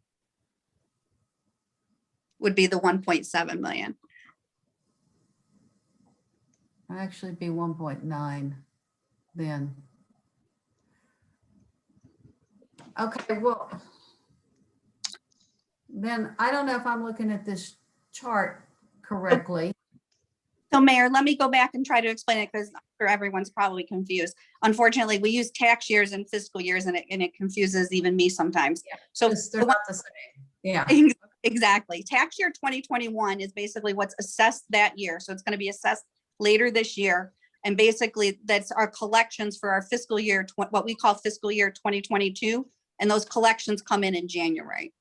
would be the 1.7 million. Actually be 1.9 then. Okay, well, then I don't know if I'm looking at this chart correctly. So Mayor, let me go back and try to explain it because everyone's probably confused. Unfortunately, we use tax years and fiscal years and it confuses even me sometimes. So They're not the same. Yeah. Exactly. Tax year 2021 is basically what's assessed that year. So it's going to be assessed later this year. And basically that's our collections for our fiscal year, what we call fiscal year 2022. And those collections come in January.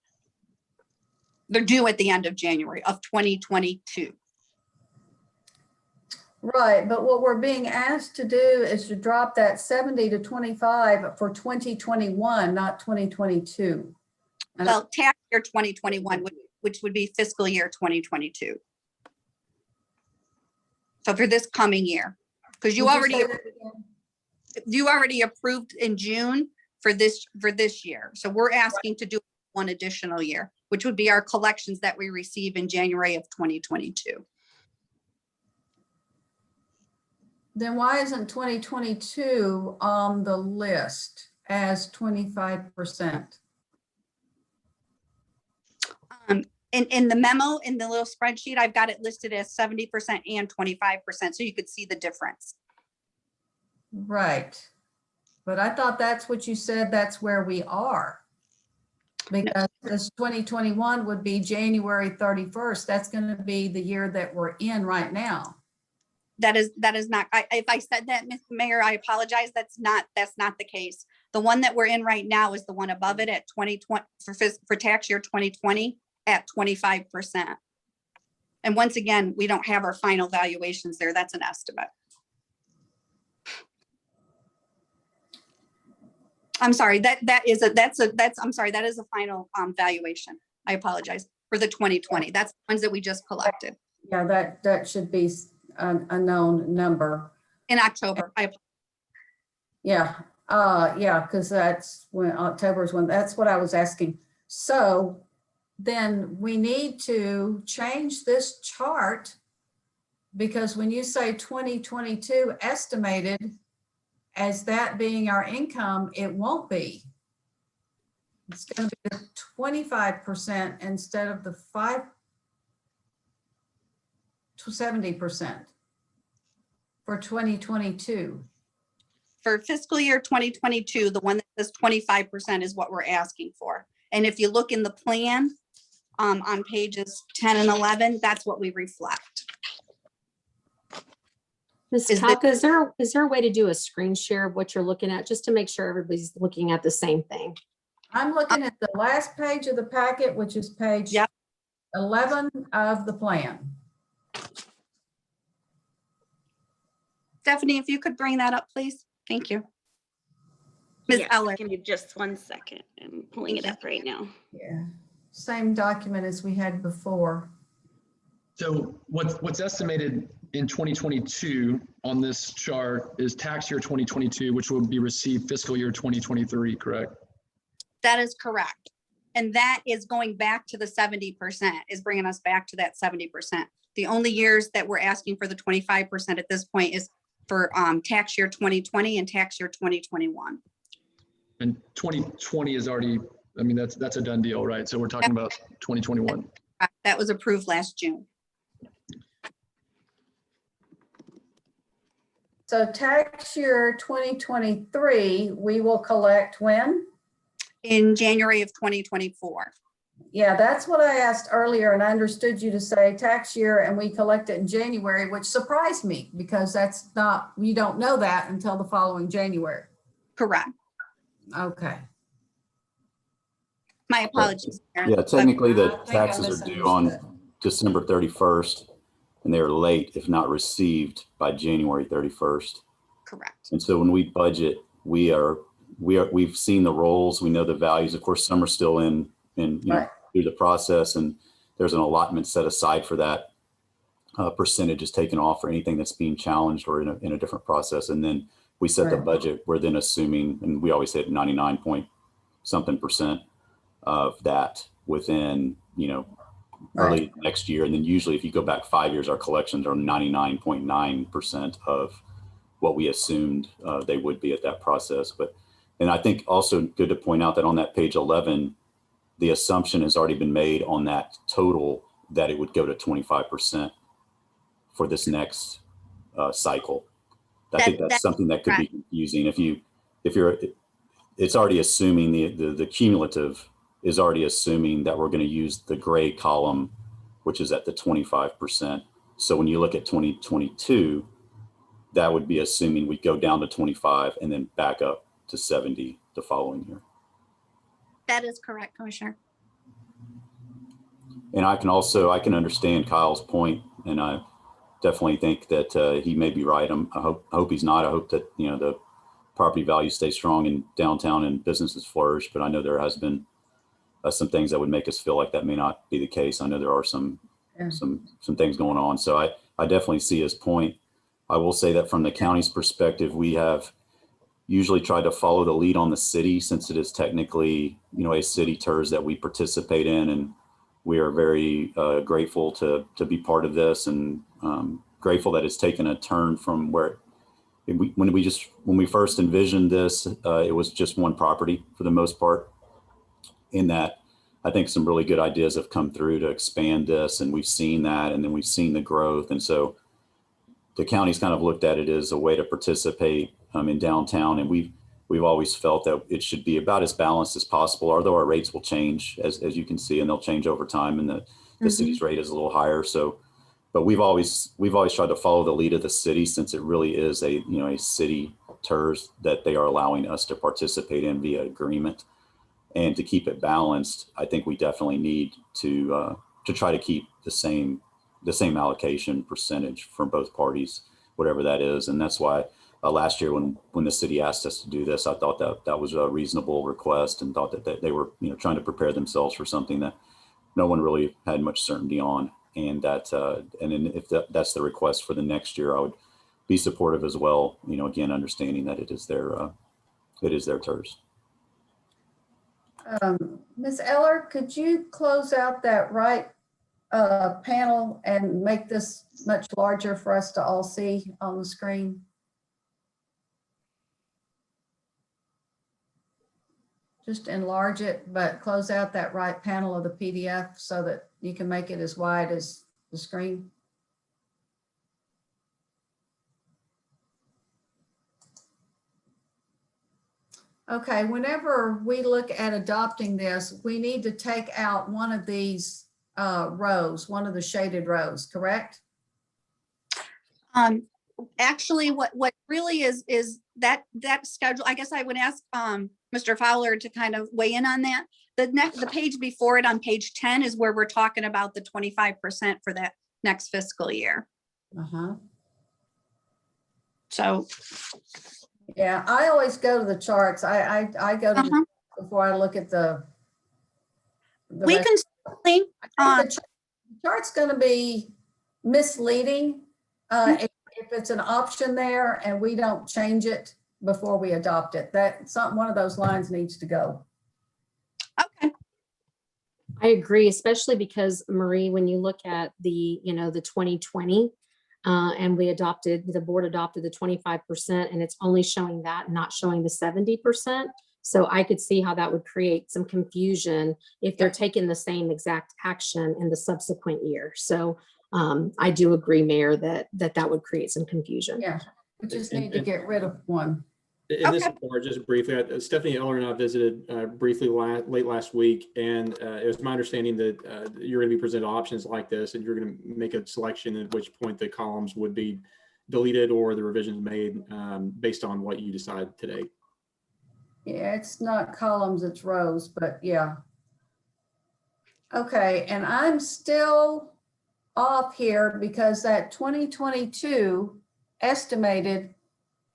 They're due at the end of January of 2022. Right, but what we're being asked to do is to drop that 70 to 25 for 2021, not 2022. Well, tax year 2021, which would be fiscal year 2022. So for this coming year, because you already approved in June for this year. So we're asking to do one additional year, which would be our collections that we receive in January of 2022. Then why isn't 2022 on the list as 25%? In the memo, in the little spreadsheet, I've got it listed as 70% and 25%, so you could see the difference. Right. But I thought that's what you said, that's where we are. Because this 2021 would be January 31st. That's going to be the year that we're in right now. That is not, if I said that, Mr. Mayor, I apologize. That's not the case. The one that we're in right now is the one above it at 2020 for tax year 2020 at 25%. And once again, we don't have our final valuations there. That's an estimate. I'm sorry, that is a final valuation. I apologize for the 2020. That's the ones that we just collected. Yeah, that should be a known number. In October. Yeah, because that's when October is when, that's what I was asking. So then we need to change this chart because when you say 2022 estimated as that being our income, it won't be. It's going to be 25% instead of the 5 to 70% for 2022. For fiscal year 2022, the one that says 25% is what we're asking for. And if you look in the plan on pages 10 and 11, that's what we reflect. Ms. Kalka, is there a way to do a screen share of what you're looking at, just to make sure everybody's looking at the same thing? I'm looking at the last page of the packet, which is page 11 of the plan. Stephanie, if you could bring that up, please. Thank you. Ms. Eller. Give me just 1 second. I'm pulling it up right now. Yeah, same document as we had before. So what's estimated in 2022 on this chart is tax year 2022, which will be received fiscal year 2023, correct? That is correct. And that is going back to the 70%, is bringing us back to that 70%. The only years that we're asking for the 25% at this point is for tax year 2020 and tax year 2021. And 2020 is already, I mean, that's a done deal, right? So we're talking about 2021. That was approved last June. So tax year 2023, we will collect when? In January of 2024. Yeah, that's what I asked earlier, and I understood you to say tax year and we collect it in January, which surprised me because that's not, you don't know that until the following January. Correct. Okay. My apologies. Yeah, technically the taxes are due on December 31st and they are late if not received by January 31st. Correct. And so when we budget, we've seen the rolls, we know the values. Of course, some are still in you know, through the process, and there's an allotment set aside for that. percentage is taken off for anything that's being challenged or in a different process. And then we set the Right. budget. We're then assuming, and we always hit 99% of that within, early next year. And then usually if you go back 5 years, our collections are 99.9% of what we assumed they would be at that process. And I think also good to point out that on that page 11, the assumption has already been made on that total that it would go to 25% for this next cycle. I think that's something that could be confusing. It's already assuming the cumulative is already assuming that we're going to use the gray column, which is at the 25%. So when you look at 2022, that would be assuming we go down to 25 and then back up to 70 the following year. That is correct, Commissioner. And I can understand Kyle's point, and I definitely think that he may be right. I hope he's not. I hope that the property values stay strong in downtown and businesses flourish. But I know there has been some things that would make us feel like that may not be the case. I know there are some things going on. So I definitely see his point. I will say that from the county's perspective, we have usually tried to follow the lead on the city, since it is technically a city TIRZ that we participate in, and we are very grateful to be part of this, and grateful that it's taken a turn from where when we first envisioned this, it was just one property for the most part. In that, I think some really good ideas have come through to expand this, and we've seen that, and then we've seen the growth. And so the county's kind of looked at it as a way to participate in downtown. And we've always felt that it should be about as balanced as possible, although our rates will change as you can see, and they'll change over time, and the city's rate is a little higher. So, but we've always tried to follow the lead of the city, since it really is a city TIRZ that they are allowing us to participate in via agreement. And to keep it balanced, I think we definitely need to try to keep the same allocation percentage from both parties, whatever that is. And that's why last year when the city asked us to do this, I thought that was a reasonable request, and thought that they were trying to prepare themselves for something that no one really had much certainty on. And that and then if that's the request for the next year, I would be supportive as well. Again, understanding that it is their TIRZ. Ms. Eller, could you close out that right panel and make this much larger for us to all see on the screen? Just enlarge it, but close out that right panel of the PDF so that you can make it as wide as the screen. Okay, whenever we look at adopting this, we need to take out one of these rows, one of the shaded rows, correct? Actually, what really is that schedule, I guess I would ask Mr. Fowler to kind of weigh in on that. The page before it on page 10 is where we're talking about the 25% for that next fiscal year. So. Yeah, I always go to the charts. I go to the, before I look at the we can certainly, the chart's going to be misleading if it's an option there and we don't change it before we adopt it. One of those lines needs to go. Okay. I agree, especially because, Marie, when you look at the 2020 and the board adopted the 25%, and it's only showing that, not showing the 70%. So I could see how that would create some confusion if they're taking the same exact action in the subsequent year. So I do agree, Mayor, that would create some confusion. Yeah, we just need to get rid of one. In this regard, just briefly, Stephanie Eller and I visited briefly late last week, and it was my understanding that you're going to be presented options like this, and you're going to make a selection at which point the columns would be deleted or the revisions made based on what you decide today. Yeah, it's not columns, it's rows, but yeah. Okay, and I'm still off here because that 2022 estimated,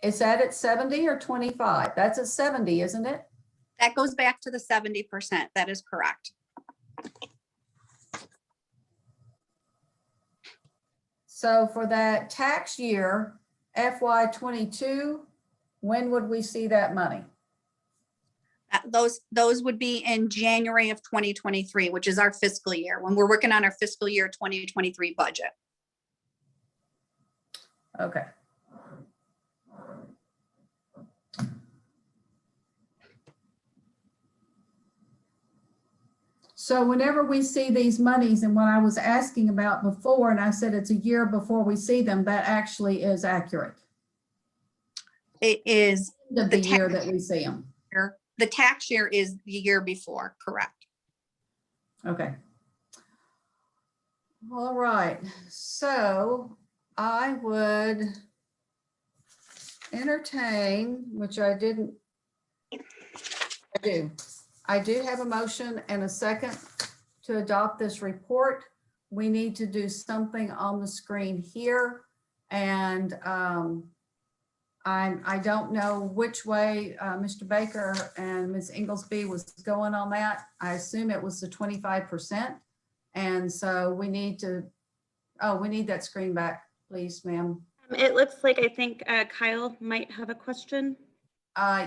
is that at 70 or 25? That's at 70, isn't it? That goes back to the 70%. That is correct. So for that tax year, FY22, when would we see that money? Those would be in January of 2023, which is our fiscal year, when we're working on our fiscal year 2023 budget. Okay. So whenever we see these monies, and what I was asking about before, and I said it's a year before we see them, that actually is accurate. It is The year that we see them. the tax year is the year before, correct? Okay. All right, so I would entertain, which I didn't, I do have a motion and a second to adopt this report. We need to do something on the screen here. And I don't know which way Mr. Baker and Ms. Inglesby was going on that. I assume it was the 25%. And so we need to, oh, we need that screen back, please, ma'am. It looks like I think Kyle might have a question.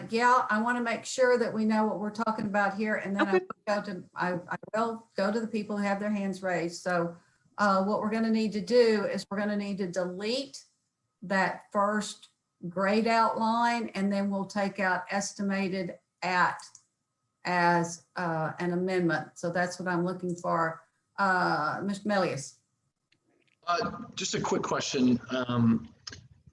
Yeah, I want to make sure that we know what we're talking about here, and then Okay. I will go to the people who have their hands raised. So what we're going to need to do is we're going to need to delete that first grade outline, and then we'll take out estimated at as an amendment. So that's what I'm looking for. Mr. Melius. Just a quick question.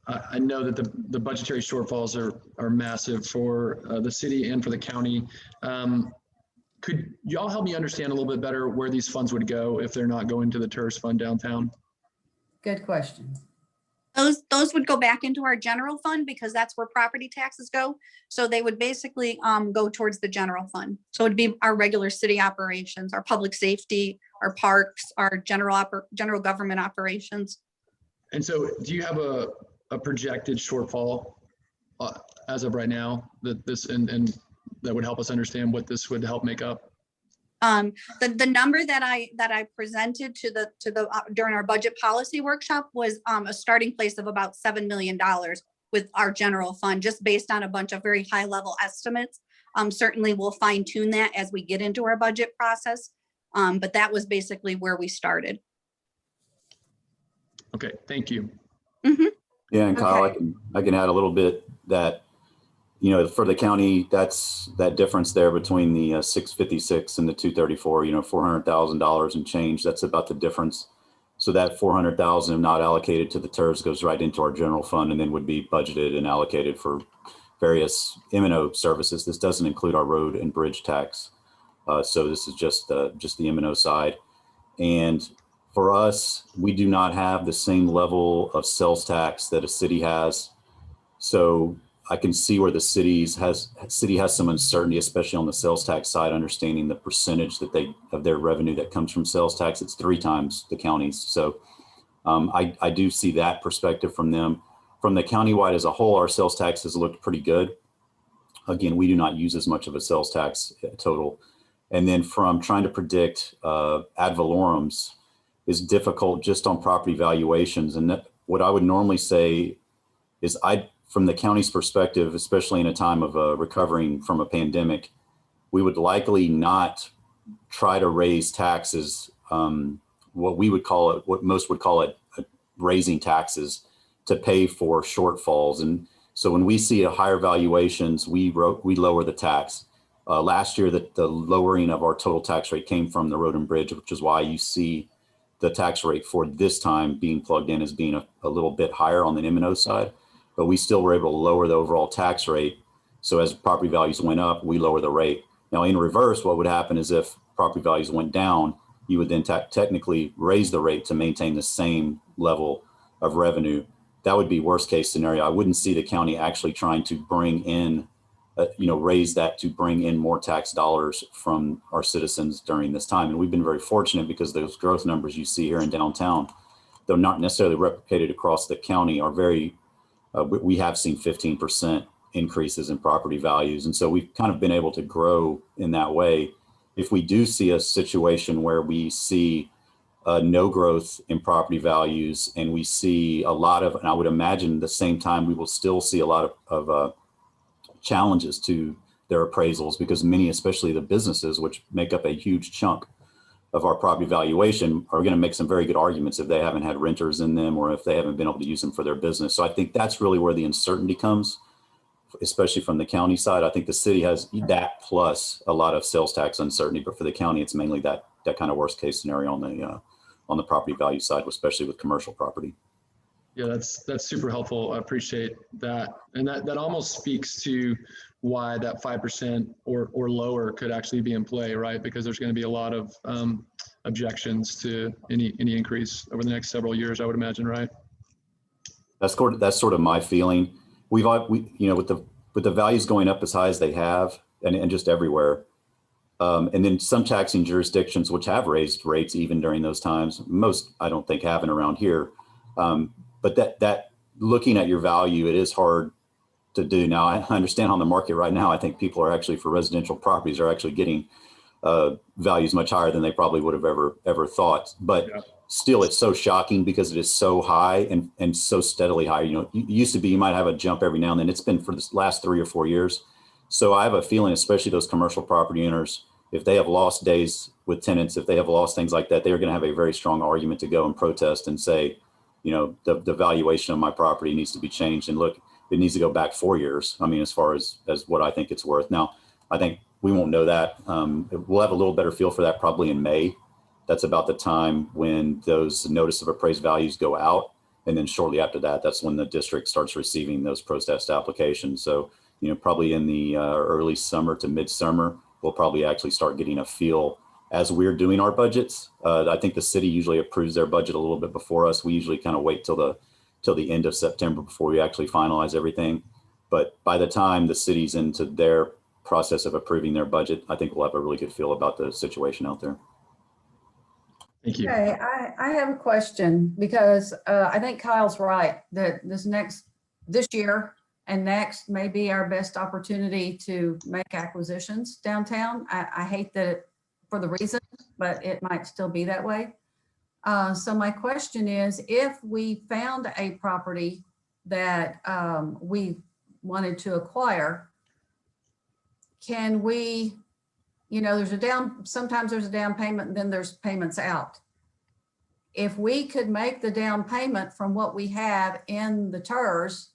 I know that the budgetary shortfalls are massive for the city and for the county. Could y'all help me understand a little bit better where these funds would go if they're not going to the TIRZ fund downtown? Good question. Those would go back into our general fund because that's where property taxes go. So they would basically go towards the general fund. So it'd be our regular city operations, our public safety, our parks, our general government operations. And so do you have a projected shortfall as of right now that this and that would help us understand what this would help make up? The number that I presented to the during our budget policy workshop was a starting place of about $7 million with our general fund, just based on a bunch of very high level estimates. Certainly we'll fine tune that as we get into our budget process. But that was basically where we started. Okay, thank you. Mm-hmm. Yeah, and Kyle, Okay. I can add a little bit that, you know, for the county, that's that difference there between the 656 and the 234, you know, $400,000 and change. That's about the difference. So that 400,000 not allocated to the TIRZ goes right into our general fund and then would be budgeted and allocated for various M&O services. This doesn't include our road and bridge tax. So this is just the M&O side. And for us, we do not have the same level of sales tax that a city has. So I can see where the city has some uncertainty, especially on the sales tax side, understanding the percentage that of their revenue that comes from sales tax. It's 3 times the county's. So I do see that perspective from them. From the countywide as a whole, our sales tax has looked pretty good. Again, we do not use as much of a sales tax total. And then from trying to predict ad valorums is difficult just on property valuations. And what I would normally say is from the county's perspective, especially in a time of recovering from a pandemic, we would likely not try to raise taxes, what most would call it raising taxes to pay for shortfalls. And so when we see a higher valuations, we lower the tax. Last year, the lowering of our total tax rate came from the road and bridge, which is why you see the tax rate for this time being plugged in as being a little bit higher on the M&O side, but we still were able to lower the overall tax rate. So as property values went up, we lower the rate. Now in reverse, what would happen is if property values went down, you would then technically raise the rate to maintain the same level of revenue. That would be worst case scenario. I wouldn't see the county actually trying to bring in, raise that to bring in more tax dollars from our citizens during this time. And we've been very fortunate because those growth numbers you see here in downtown, though not necessarily replicated across the county, are very, we have seen 15% increases in property values. And so we've kind of been able to grow in that way. If we do see a situation where we see no growth in property values, and we see a lot of, and I would imagine at the same time, we will still see a lot of challenges to their appraisals, because many, especially the businesses, which make up a huge chunk of our property valuation, are going to make some very good arguments if they haven't had renters in them or if they haven't been able to use them for their business. So I think that's really where the uncertainty comes, especially from the county side. I think the city has that plus a lot of sales tax uncertainty, but for the county, it's mainly that kind of worst case scenario on the property value side, especially with commercial property. Yeah, that's super helpful. I appreciate that. And that almost speaks to why that 5% or lower could actually be in play, right? Because there's going to be a lot of objections to any increase over the next several years, I would imagine, right? That's sort of my feeling. We with the values going up as high as they have, and just everywhere, and then some taxing jurisdictions which have raised rates even during those times. Most, I don't think, haven't around here. But that looking at your value, it is hard to do. Now, I understand on the market right now, I think people are actually, for residential properties, are actually getting values much higher than they probably would have ever thought. But yeah, still, it's so shocking because it is so high and so steadily high. It used to be you might have a jump every now and then. It's been for the last 3 or 4 years. So I have a feeling, especially those commercial property owners, if they have lost days with tenants, if they have lost things like that, they're going to have a very strong argument to go and protest and say, the valuation of my property needs to be changed. And look, it needs to go back 4 years. I mean, as far as what I think it's worth. Now, I think we won't know that. We'll have a little better feel for that probably in May. That's about the time when those notice of appraised values go out. And then shortly after that, that's when the district starts receiving those protest applications. So, probably in the early summer to midsummer, we'll probably actually start getting a feel as we're doing our budgets. I think the city usually approves their budget a little bit before us. We usually kind of wait till the end of September before we actually finalize everything. But by the time the city's into their process of approving their budget, I think we'll have a really good feel about the situation out there. Thank you. Okay, I have a question, because I think Kyle's right that this year and next may be our best opportunity to make acquisitions downtown. I hate that for the reason, but it might still be that way. So my question is, if we found a property that we wanted to acquire, can we, sometimes there's a down payment and then there's payments out. If we could make the down payment from what we have in the TIRZ,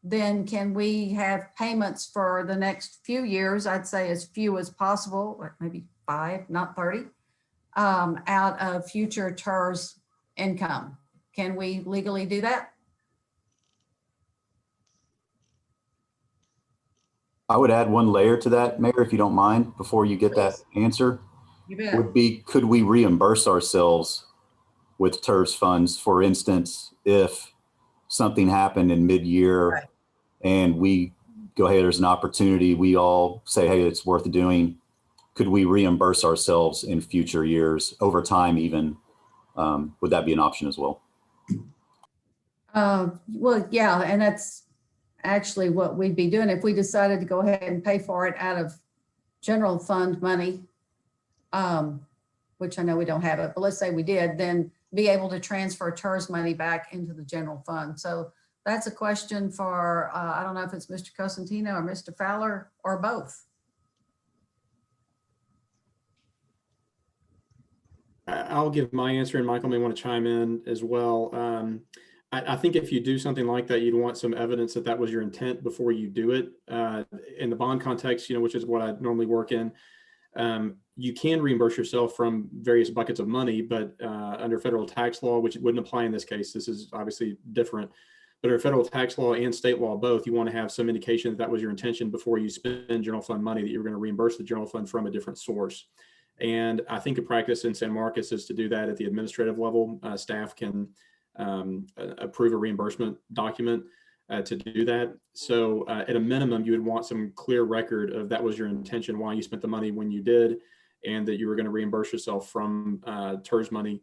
then can we have payments for the next few years? I'd say as few as possible, or maybe 5, not 30, out of future TIRZ income. Can we legally do that? I would add one layer to that, Mayor, if you don't mind, before you get that answer. You bet. Would be, could we reimburse ourselves with TIRZ funds? For instance, if something happened in mid-year, right, and we go, hey, there's an opportunity, we all say, hey, it's worth doing. Could we reimburse ourselves in future years, over time even? Would that be an option as well? Well, yeah, and that's actually what we'd be doing if we decided to go ahead and pay for it out of general fund money, which I know we don't have it, but let's say we did, then be able to transfer TIRZ money back into the general fund. So that's a question for, I don't know if it's Mr. Cosentino or Mr. Fowler or both. I'll give my answer, and Michael may want to chime in as well. I think if you do something like that, you'd want some evidence that that was your intent before you do it. In the bond context, which is what I normally work in, you can reimburse yourself from various buckets of money, but under federal tax law, which wouldn't apply in this case, this is obviously different, but under federal tax law and state law both, you want to have some indication that that was your intention before you spend general fund money, that you're going to reimburse the general fund from a different source. And I think a practice in San Marcos is to do that at the administrative level. Staff can approve a reimbursement document to do that. So at a minimum, you would want some clear record of that was your intention, why you spent the money when you did, and that you were going to reimburse yourself from TIRZ money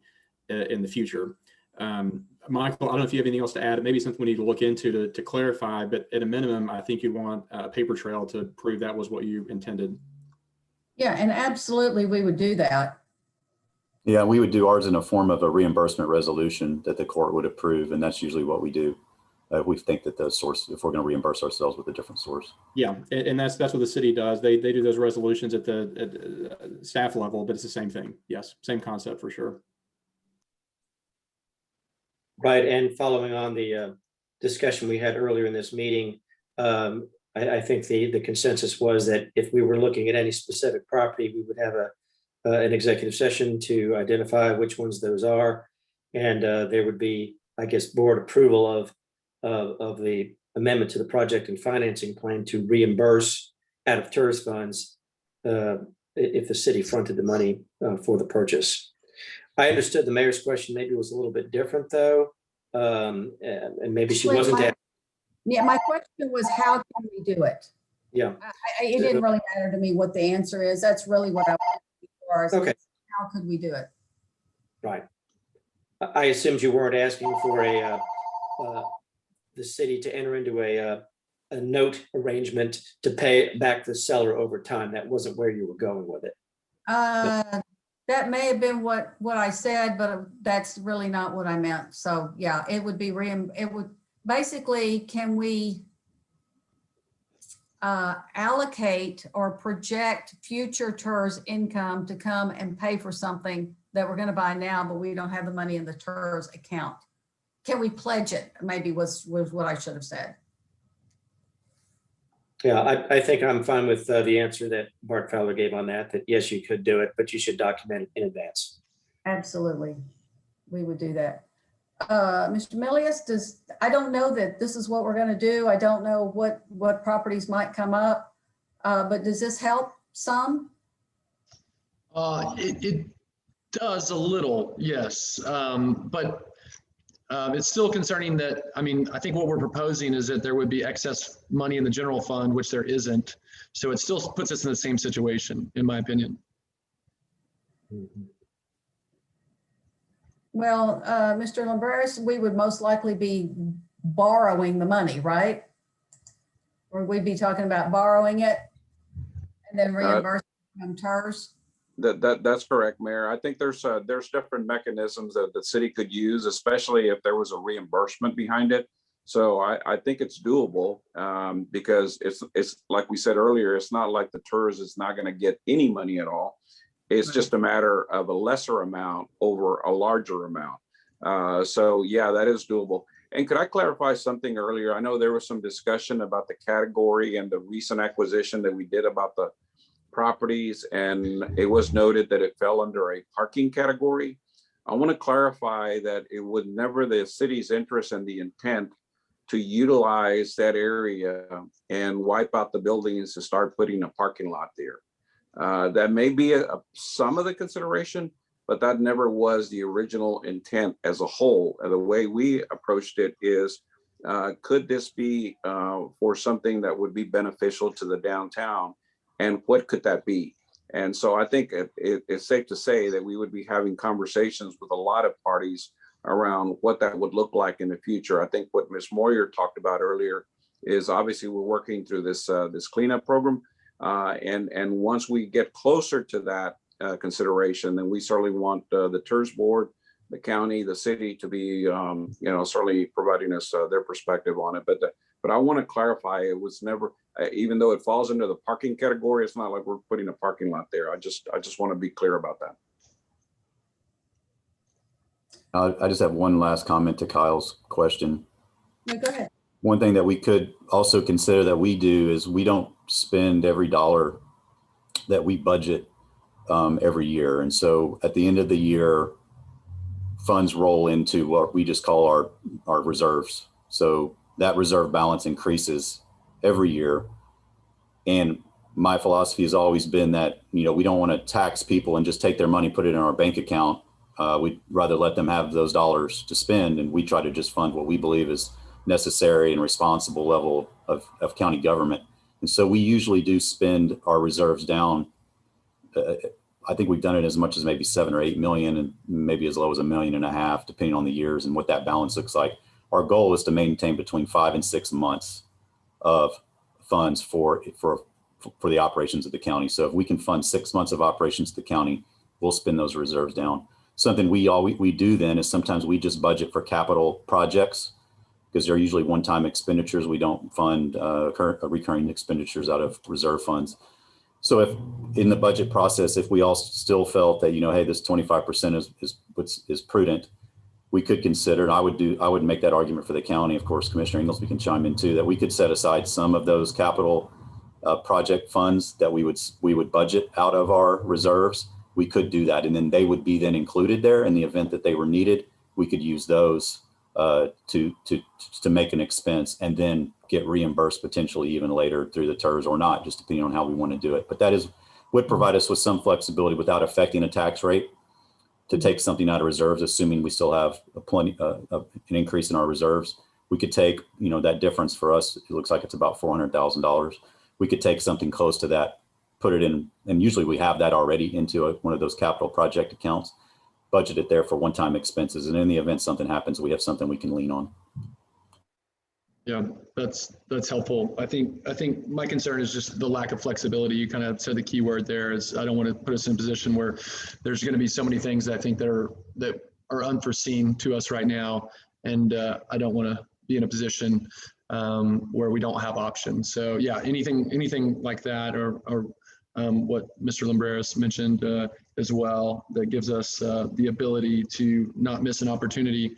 in the future. Michael, I don't know if you have anything else to add. Maybe something we need to look into to clarify, but at a minimum, I think you'd want a paper trail to prove that was what you intended. Yeah, and absolutely we would do that. Yeah, we would do ours in a form of a reimbursement resolution that the court would approve, and that's usually what we do. We think that the source, if we're going to reimburse ourselves with a different source. Yeah, and that's what the city does. They do those resolutions at the staff level, but it's the same thing. Yes, same concept for sure. Right, and following on the discussion we had earlier in this meeting, I think the consensus was that if we were looking at any specific property, we would have an executive session to identify which ones those are, and there would be, I guess, board approval of the amendment to the project and financing plan to reimburse out of TIRZ funds if the city fronted the money for the purchase. I understood the mayor's question maybe was a little bit different though, and maybe she wasn't. Yeah, my question was, how can we do it? Yeah, it didn't really matter to me what the answer is. That's really what I was for. Okay. How could we do it? Right. I assumed you weren't asking for the city to enter into a note arrangement to pay back the seller over time. That wasn't where you were going with it. That may have been what I said, but that's really not what I meant. So yeah, it would be basically, can we allocate or project future TIRZ income to come and pay for something that we're going to buy now, but we don't have the money in the TIRZ account? Can we pledge it? Maybe was what I should have said. Yeah, I think I'm fine with the answer that Bart Fowler gave on that yes, you could do it, but you should document it in advance. Absolutely. We would do that. Mr. Milius, I don't know that this is what we're going to do. I don't know what properties might come up, but does this help some? It does a little, yes. But it's still concerning that, I mean, I think what we're proposing is that there would be excess money in the general fund, which there isn't. So it still puts us in the same situation, in my opinion. Well, Mr. Lumbreras, we would most likely be borrowing the money, right? Or we'd be talking about borrowing it and then reimbursing from TIRZ? That's correct, Mayor. I think there's different mechanisms that the city could use, especially if there was a reimbursement behind it. So I think it's doable because it's like we said earlier, it's not like the TIRZ is not going to get any money at all. It's just a matter of a lesser amount over a larger amount. So yeah, that is doable. And could I clarify something earlier? I know there was some discussion about the category and the recent acquisition that we did about the properties, and it was noted that it fell under a parking category. I want to clarify that it was never the city's interest and the intent to utilize that area and wipe out the buildings to start putting a parking lot there. That may be some of the consideration, but that never was the original intent as a whole. And the way we approached it is, could this be for something that would be beneficial to the downtown? And what could that be? And so I think it's safe to say that we would be having conversations with a lot of parties around what that would look like in the future. I think what Ms. Moyer talked about earlier is obviously we're working through this cleanup program. And once we get closer to that consideration, then we certainly want the TIRZ board, the county, the city to be, certainly providing us their perspective on it. But I want to clarify, it was never, even though it falls into the parking category, it's not like we're putting a parking lot there. I just want to be clear about that. I just have one last comment to Kyle's question. No, go ahead. One thing that we could also consider that we do is we don't spend every dollar that we budget every year. And so at the end of the year, funds roll into what we just call our reserves. So that reserve balance increases every year. And my philosophy has always been that, we don't want to tax people and just take their money, put it in our bank account. We'd rather let them have those dollars to spend. And we try to just fund what we believe is necessary and responsible level of county government. And so we usually do spend our reserves down. I think we've done it as much as maybe 7 or 8 million and maybe as low as $1.5 million, depending on the years and what that balance looks like. Our goal is to maintain between 5 and 6 months of funds for the operations of the county. So if we can fund 6 months of operations of the county, we'll spend those reserves down. something we do then is sometimes we just budget for capital projects because they're usually one-time expenditures. We don't fund recurring expenditures out of reserve funds. So if in the budget process, if we all still felt that, hey, this 25% is prudent, we could consider, and I would make that argument for the county. Of course, Commissioner Inglesby can chime in too, that we could set aside some of those capital project funds that we would budget out of our reserves. We could do that, and then they would be then included there in the event that they were needed. We could use those to make an expense and then get reimbursed potentially even later through the TIRZ or not, just depending on how we want to do it. But that would provide us with some flexibility without affecting a tax rate to take something out of reserves, assuming we still have an increase in our reserves. We could take, that difference for us, it looks like it's about $400,000. We could take something close to that, put it in, and usually we have that already into one of those capital project accounts, budget it there for one-time expenses. And in the event something happens, we have something we can lean on. Yeah, that's helpful. I think my concern is just the lack of flexibility. You kind of said the key word there is I don't want to put us in a position where there's going to be so many things that I think that are unforeseen to us right now. And I don't want to be in a position where we don't have options. So yeah, anything like that or what Mr. Lumbreras mentioned as well, that gives us the ability to not miss an opportunity.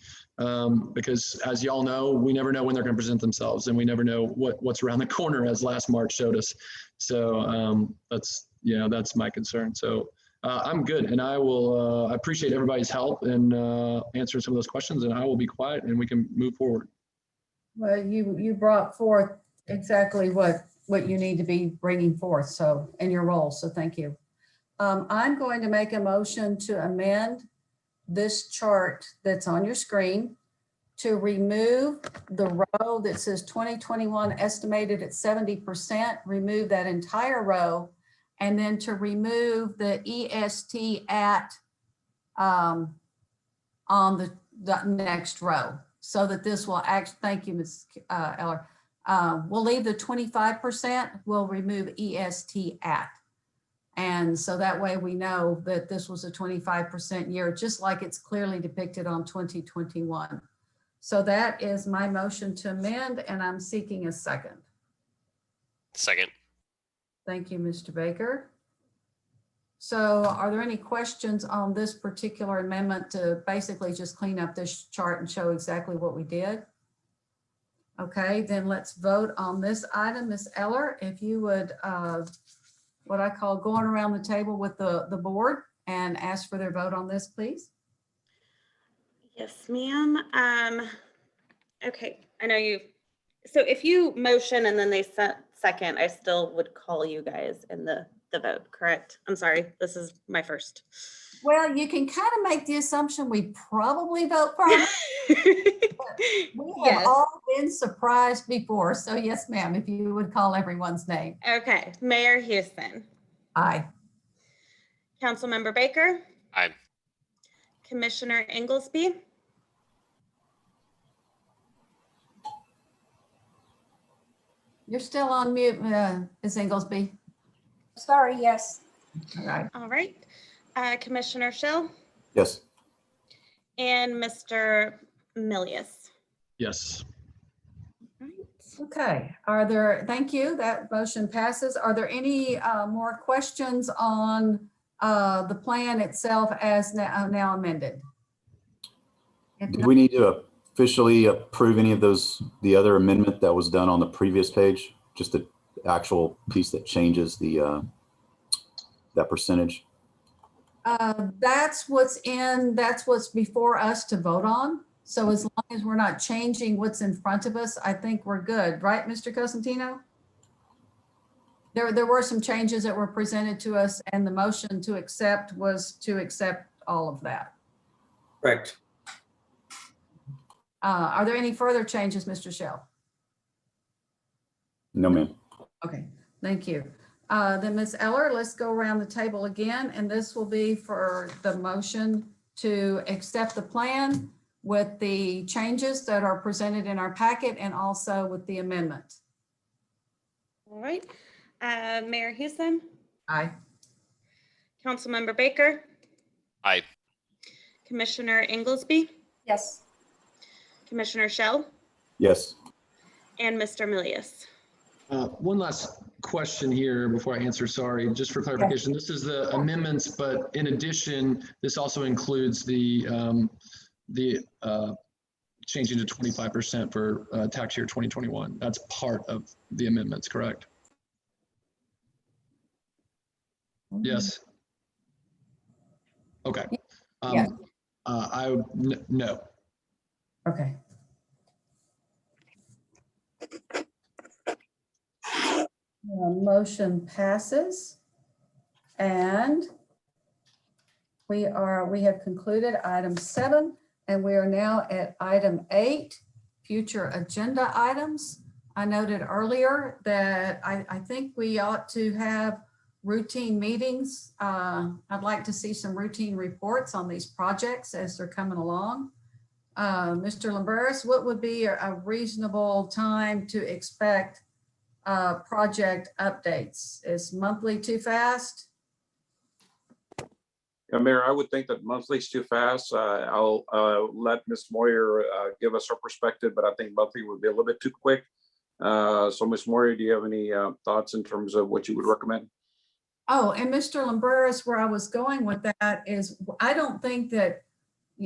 Because as y'all know, we never know when they're going to present themselves, and we never know what's around the corner, as last March showed us. So that's my concern. So I'm good, and I will. I appreciate everybody's help in answering some of those questions, and I will be quiet, and we can move forward. Well, you brought forth exactly what you need to be bringing forth, so in your role. So thank you. I'm going to make a motion to amend this chart that's on your screen to remove the row that says 2021 estimated at 70%, remove that entire row, and then to remove the EST at on the next row, so that this will actually, thank you, Ms. Eller. We'll leave the 25%, we'll remove EST at. And so that way we know that this was a 25% year, just like it's clearly depicted on 2021. So that is my motion to amend, and I'm seeking a second. Second. Thank you, Mr. Baker. So are there any questions on this particular amendment to basically just clean up this chart and show exactly what we did? Okay, then let's vote on this item. Ms. Eller, if you would, what I call going around the table with the board and ask for their vote on this, please. Yes, ma'am. Okay, I know you. So if you motion and then they second, I still would call you guys in the vote, correct? I'm sorry, this is my first. Well, you can kind of make the assumption we probably vote for it. We have all been surprised before. So yes, ma'am, if you would call everyone's name. Okay, Mayor Houston. Aye. Councilmember Baker. Aye. Commissioner Inglesby. You're still on mute, Ms. Inglesby. Sorry, yes. All right. All right. Commissioner Schill. Yes. And Mr. Milius. Yes. Okay, thank you, that motion passes. Are there any more questions on the plan itself as now amended? Do we need to officially approve any of the other amendment that was done on the previous page? Just the actual piece that changes that percentage? That's what's before us to vote on. So as long as we're not changing what's in front of us, I think we're good, right, Mr. Cosentino? There were some changes that were presented to us, and the motion to accept was to accept all of that. Correct. Are there any further changes, Mr. Schell? No, ma'am. Okay, thank you. Then Ms. Eller, let's go around the table again, and this will be for the motion to accept the plan with the changes that are presented in our packet and also with the amendment. All right. Mayor Houston. Aye. Councilmember Baker. Aye. Commissioner Inglesby, Yes. Commissioner Shell, Yes. and Mr. Milius. One last question here before I answer, sorry, just for clarification. This is the amendments, but in addition, this also includes the changing to 25% for tax year 2021. That's part of the amendments, correct? Yes. Okay. Yes. No. Okay. Motion passes. And we have concluded item 7, and we are now at item 8, future agenda items. I noted earlier that I think we ought to have routine meetings. I'd like to see some routine reports on these projects as they're coming along. Mr. Lamberis, what would be a reasonable time to expect project updates? Is monthly too fast? Yeah, Mayor, I would think that monthly is too fast. I'll let Ms. Moyer give us her perspective, but I think monthly would be a little bit too quick. So Ms. Moyer, do you have any thoughts in terms of what you would recommend? Oh, and Mr. Lamberis, where I was going with that is, I don't think that,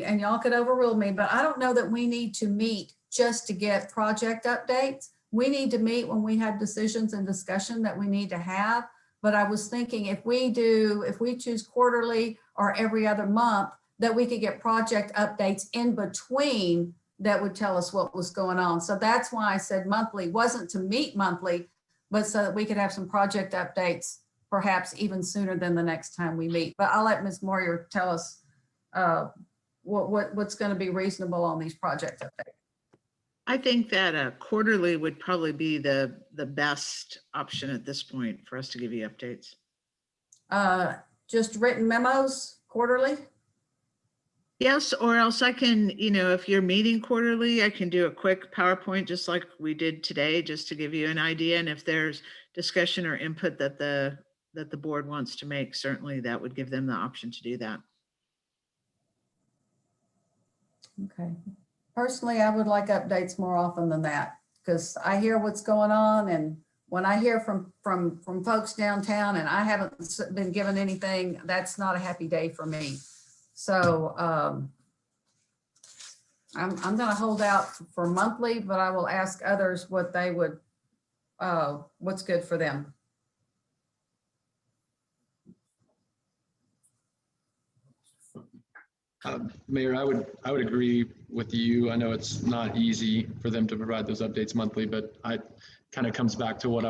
and y'all could overrule me, but I don't know that we need to meet just to get project updates. We need to meet when we have decisions and discussion that we need to have. But I was thinking if we choose quarterly or every other month, that we could get project updates in between that would tell us what was going on. So that's why I said monthly, wasn't to meet monthly, but so that we could have some project updates perhaps even sooner than the next time we meet. But I'll let Ms. Moyer tell us what's going to be reasonable on these project updates. I think that quarterly would probably be the best option at this point for us to give you updates. Just written memos quarterly? Yes, or else I can, if you're meeting quarterly, I can do a quick PowerPoint just like we did today, just to give you an idea. And if there's discussion or input that the board wants to make, certainly that would give them the option to do that. Okay. Personally, I would like updates more often than that, because I hear what's going on, and when I hear from folks downtown and I haven't been given anything, that's not a happy day for me. So I'm going to hold out for monthly, but I will ask others what they would, what's good for them. Mayor, I would agree with you. I know it's not easy for them to provide those updates monthly, but I kind of comes back to what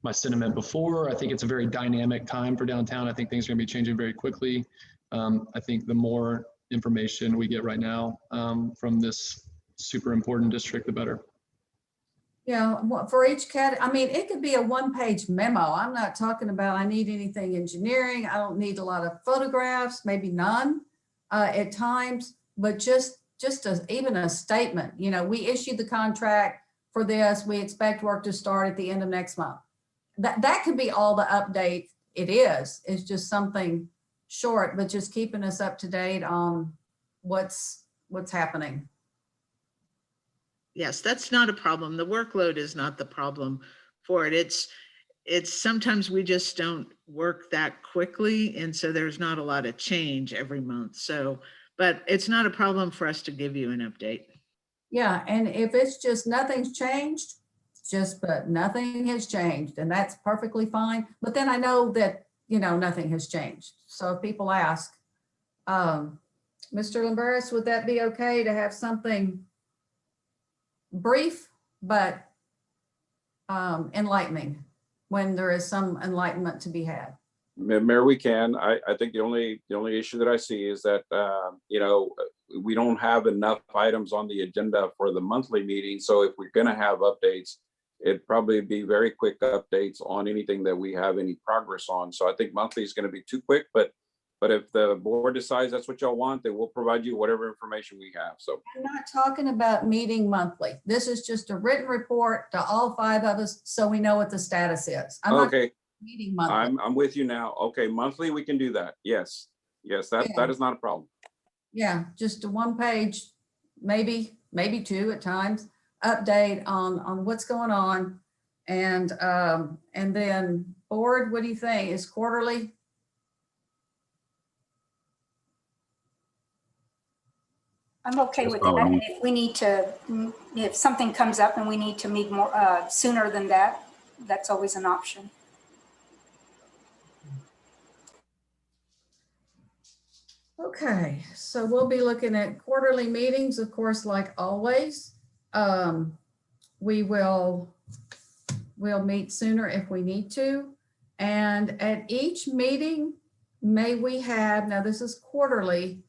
my sentiment before. I think it's a very dynamic time for downtown. I think things are going to be changing very quickly. I think the more information we get right now from this super important district, the better. Yeah, for each I mean, it could be a one-page memo. I'm not talking about I need anything engineering. I don't need a lot of photographs, maybe none at times, but just even a statement. We issued the contract for this. We expect work to start at the end of next month. That could be all the update it is. It's just something short, but just keeping us up to date on what's happening. Yes, that's not a problem. The workload is not the problem for it. It's sometimes we just don't work that quickly. And so there's not a lot of change every month. So, but it's not a problem for us to give you an update. Yeah, and if it's just nothing's changed, but nothing has changed, and that's perfectly fine. But then I know that, nothing has changed. So if people ask, Mr. Lamberis, would that be okay to have something brief, but enlightening when there is some enlightenment to be had? Mayor, we can. I think the only issue that I see is that we don't have enough items on the agenda for the monthly meeting. So if we're going to have updates, it'd probably be very quick updates on anything that we have any progress on. So I think monthly is going to be too quick, but if the board decides that's what y'all want, then we'll provide you whatever information we have. So I'm not talking about meeting monthly. This is just a written report to all 5 of us, so we know what the status is. I'm okay. Meeting monthly. I'm with you now. Okay, monthly we can do that. Yes, that is not a problem. Yeah, just a one page, maybe two at times, update on what's going on. And then board, what do you think? Is quarterly? I'm okay with that. And if we need to, if something comes up and we need to meet more sooner than that, that's always an option. Okay, so we'll be looking at quarterly meetings, of course, like always. We'll meet sooner if we need to. And at each meeting, may we have, now this is quarterly,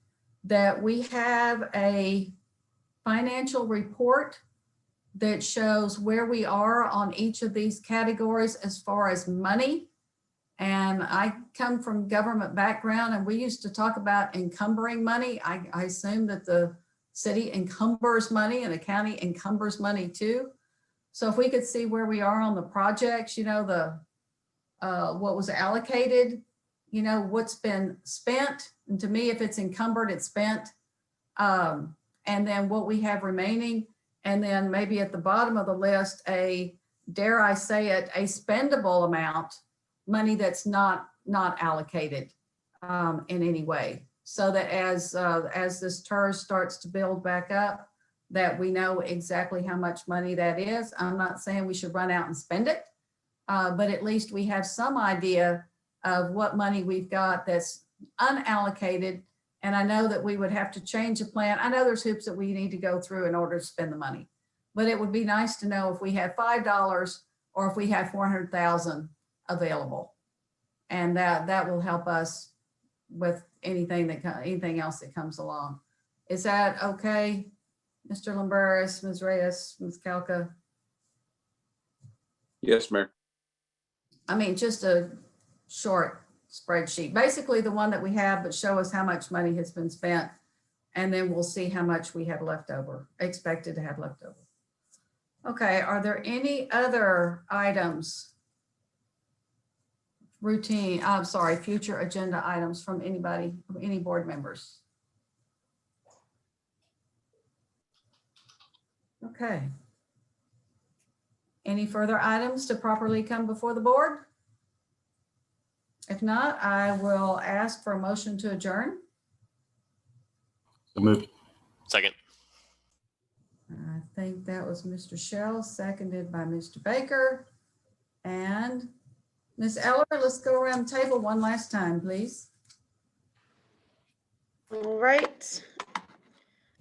that we have a financial report that shows where we are on each of these categories as far as money. And I come from government background, and we used to talk about encumbering money. I assume that the city encumbers money and the county encumbers money too. So if we could see where we are on the projects, you know, the what was allocated, you know, what's been spent. And to me, if it's encumbered, it's spent. And then what we have remaining. And then maybe at the bottom of the list, dare I say it, a spendable amount, money that's not allocated in any way. So that as this TIRZ starts to build back up, that we know exactly how much money that is. I'm not saying we should run out and spend it, but at least we have some idea of what money we've got that's unallocated. And I know that we would have to change the plan. I know there's hoops that we need to go through in order to spend the money, but it would be nice to know if we have $5 or if we have 400,000 available. And that will help us with anything else that comes along. Is that okay? Mr. Lamberis, Ms. Reyes, Ms. Kalka? Yes, Mayor. I mean, just a short spreadsheet, basically the one that we have, but show us how much money has been spent. And then we'll see how much we have left over, expected to have left over. Okay, are there any other items? Future agenda items from anybody, from any board members? Okay. Any further items to properly come before the board? If not, I will ask for a motion to adjourn. So moved. Second. I think that was Mr. Shell, seconded by Mr. Baker. And Ms. Eller, let's go around the table one last time, please. All right.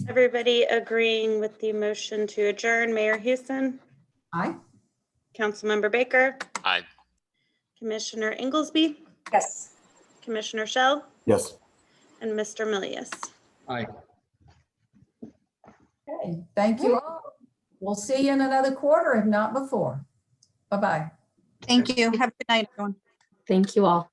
Everybody agreeing with the motion to adjourn. Mayor Houston? Aye. Councilmember Baker? Aye. Commissioner Inglesby? Yes. Commissioner Shell? Yes. And Mr. Milius? Aye. Okay, thank you all. We'll see you in another quarter, if not before. Bye-bye. Thank you. Have a good night, everyone. Thank you all.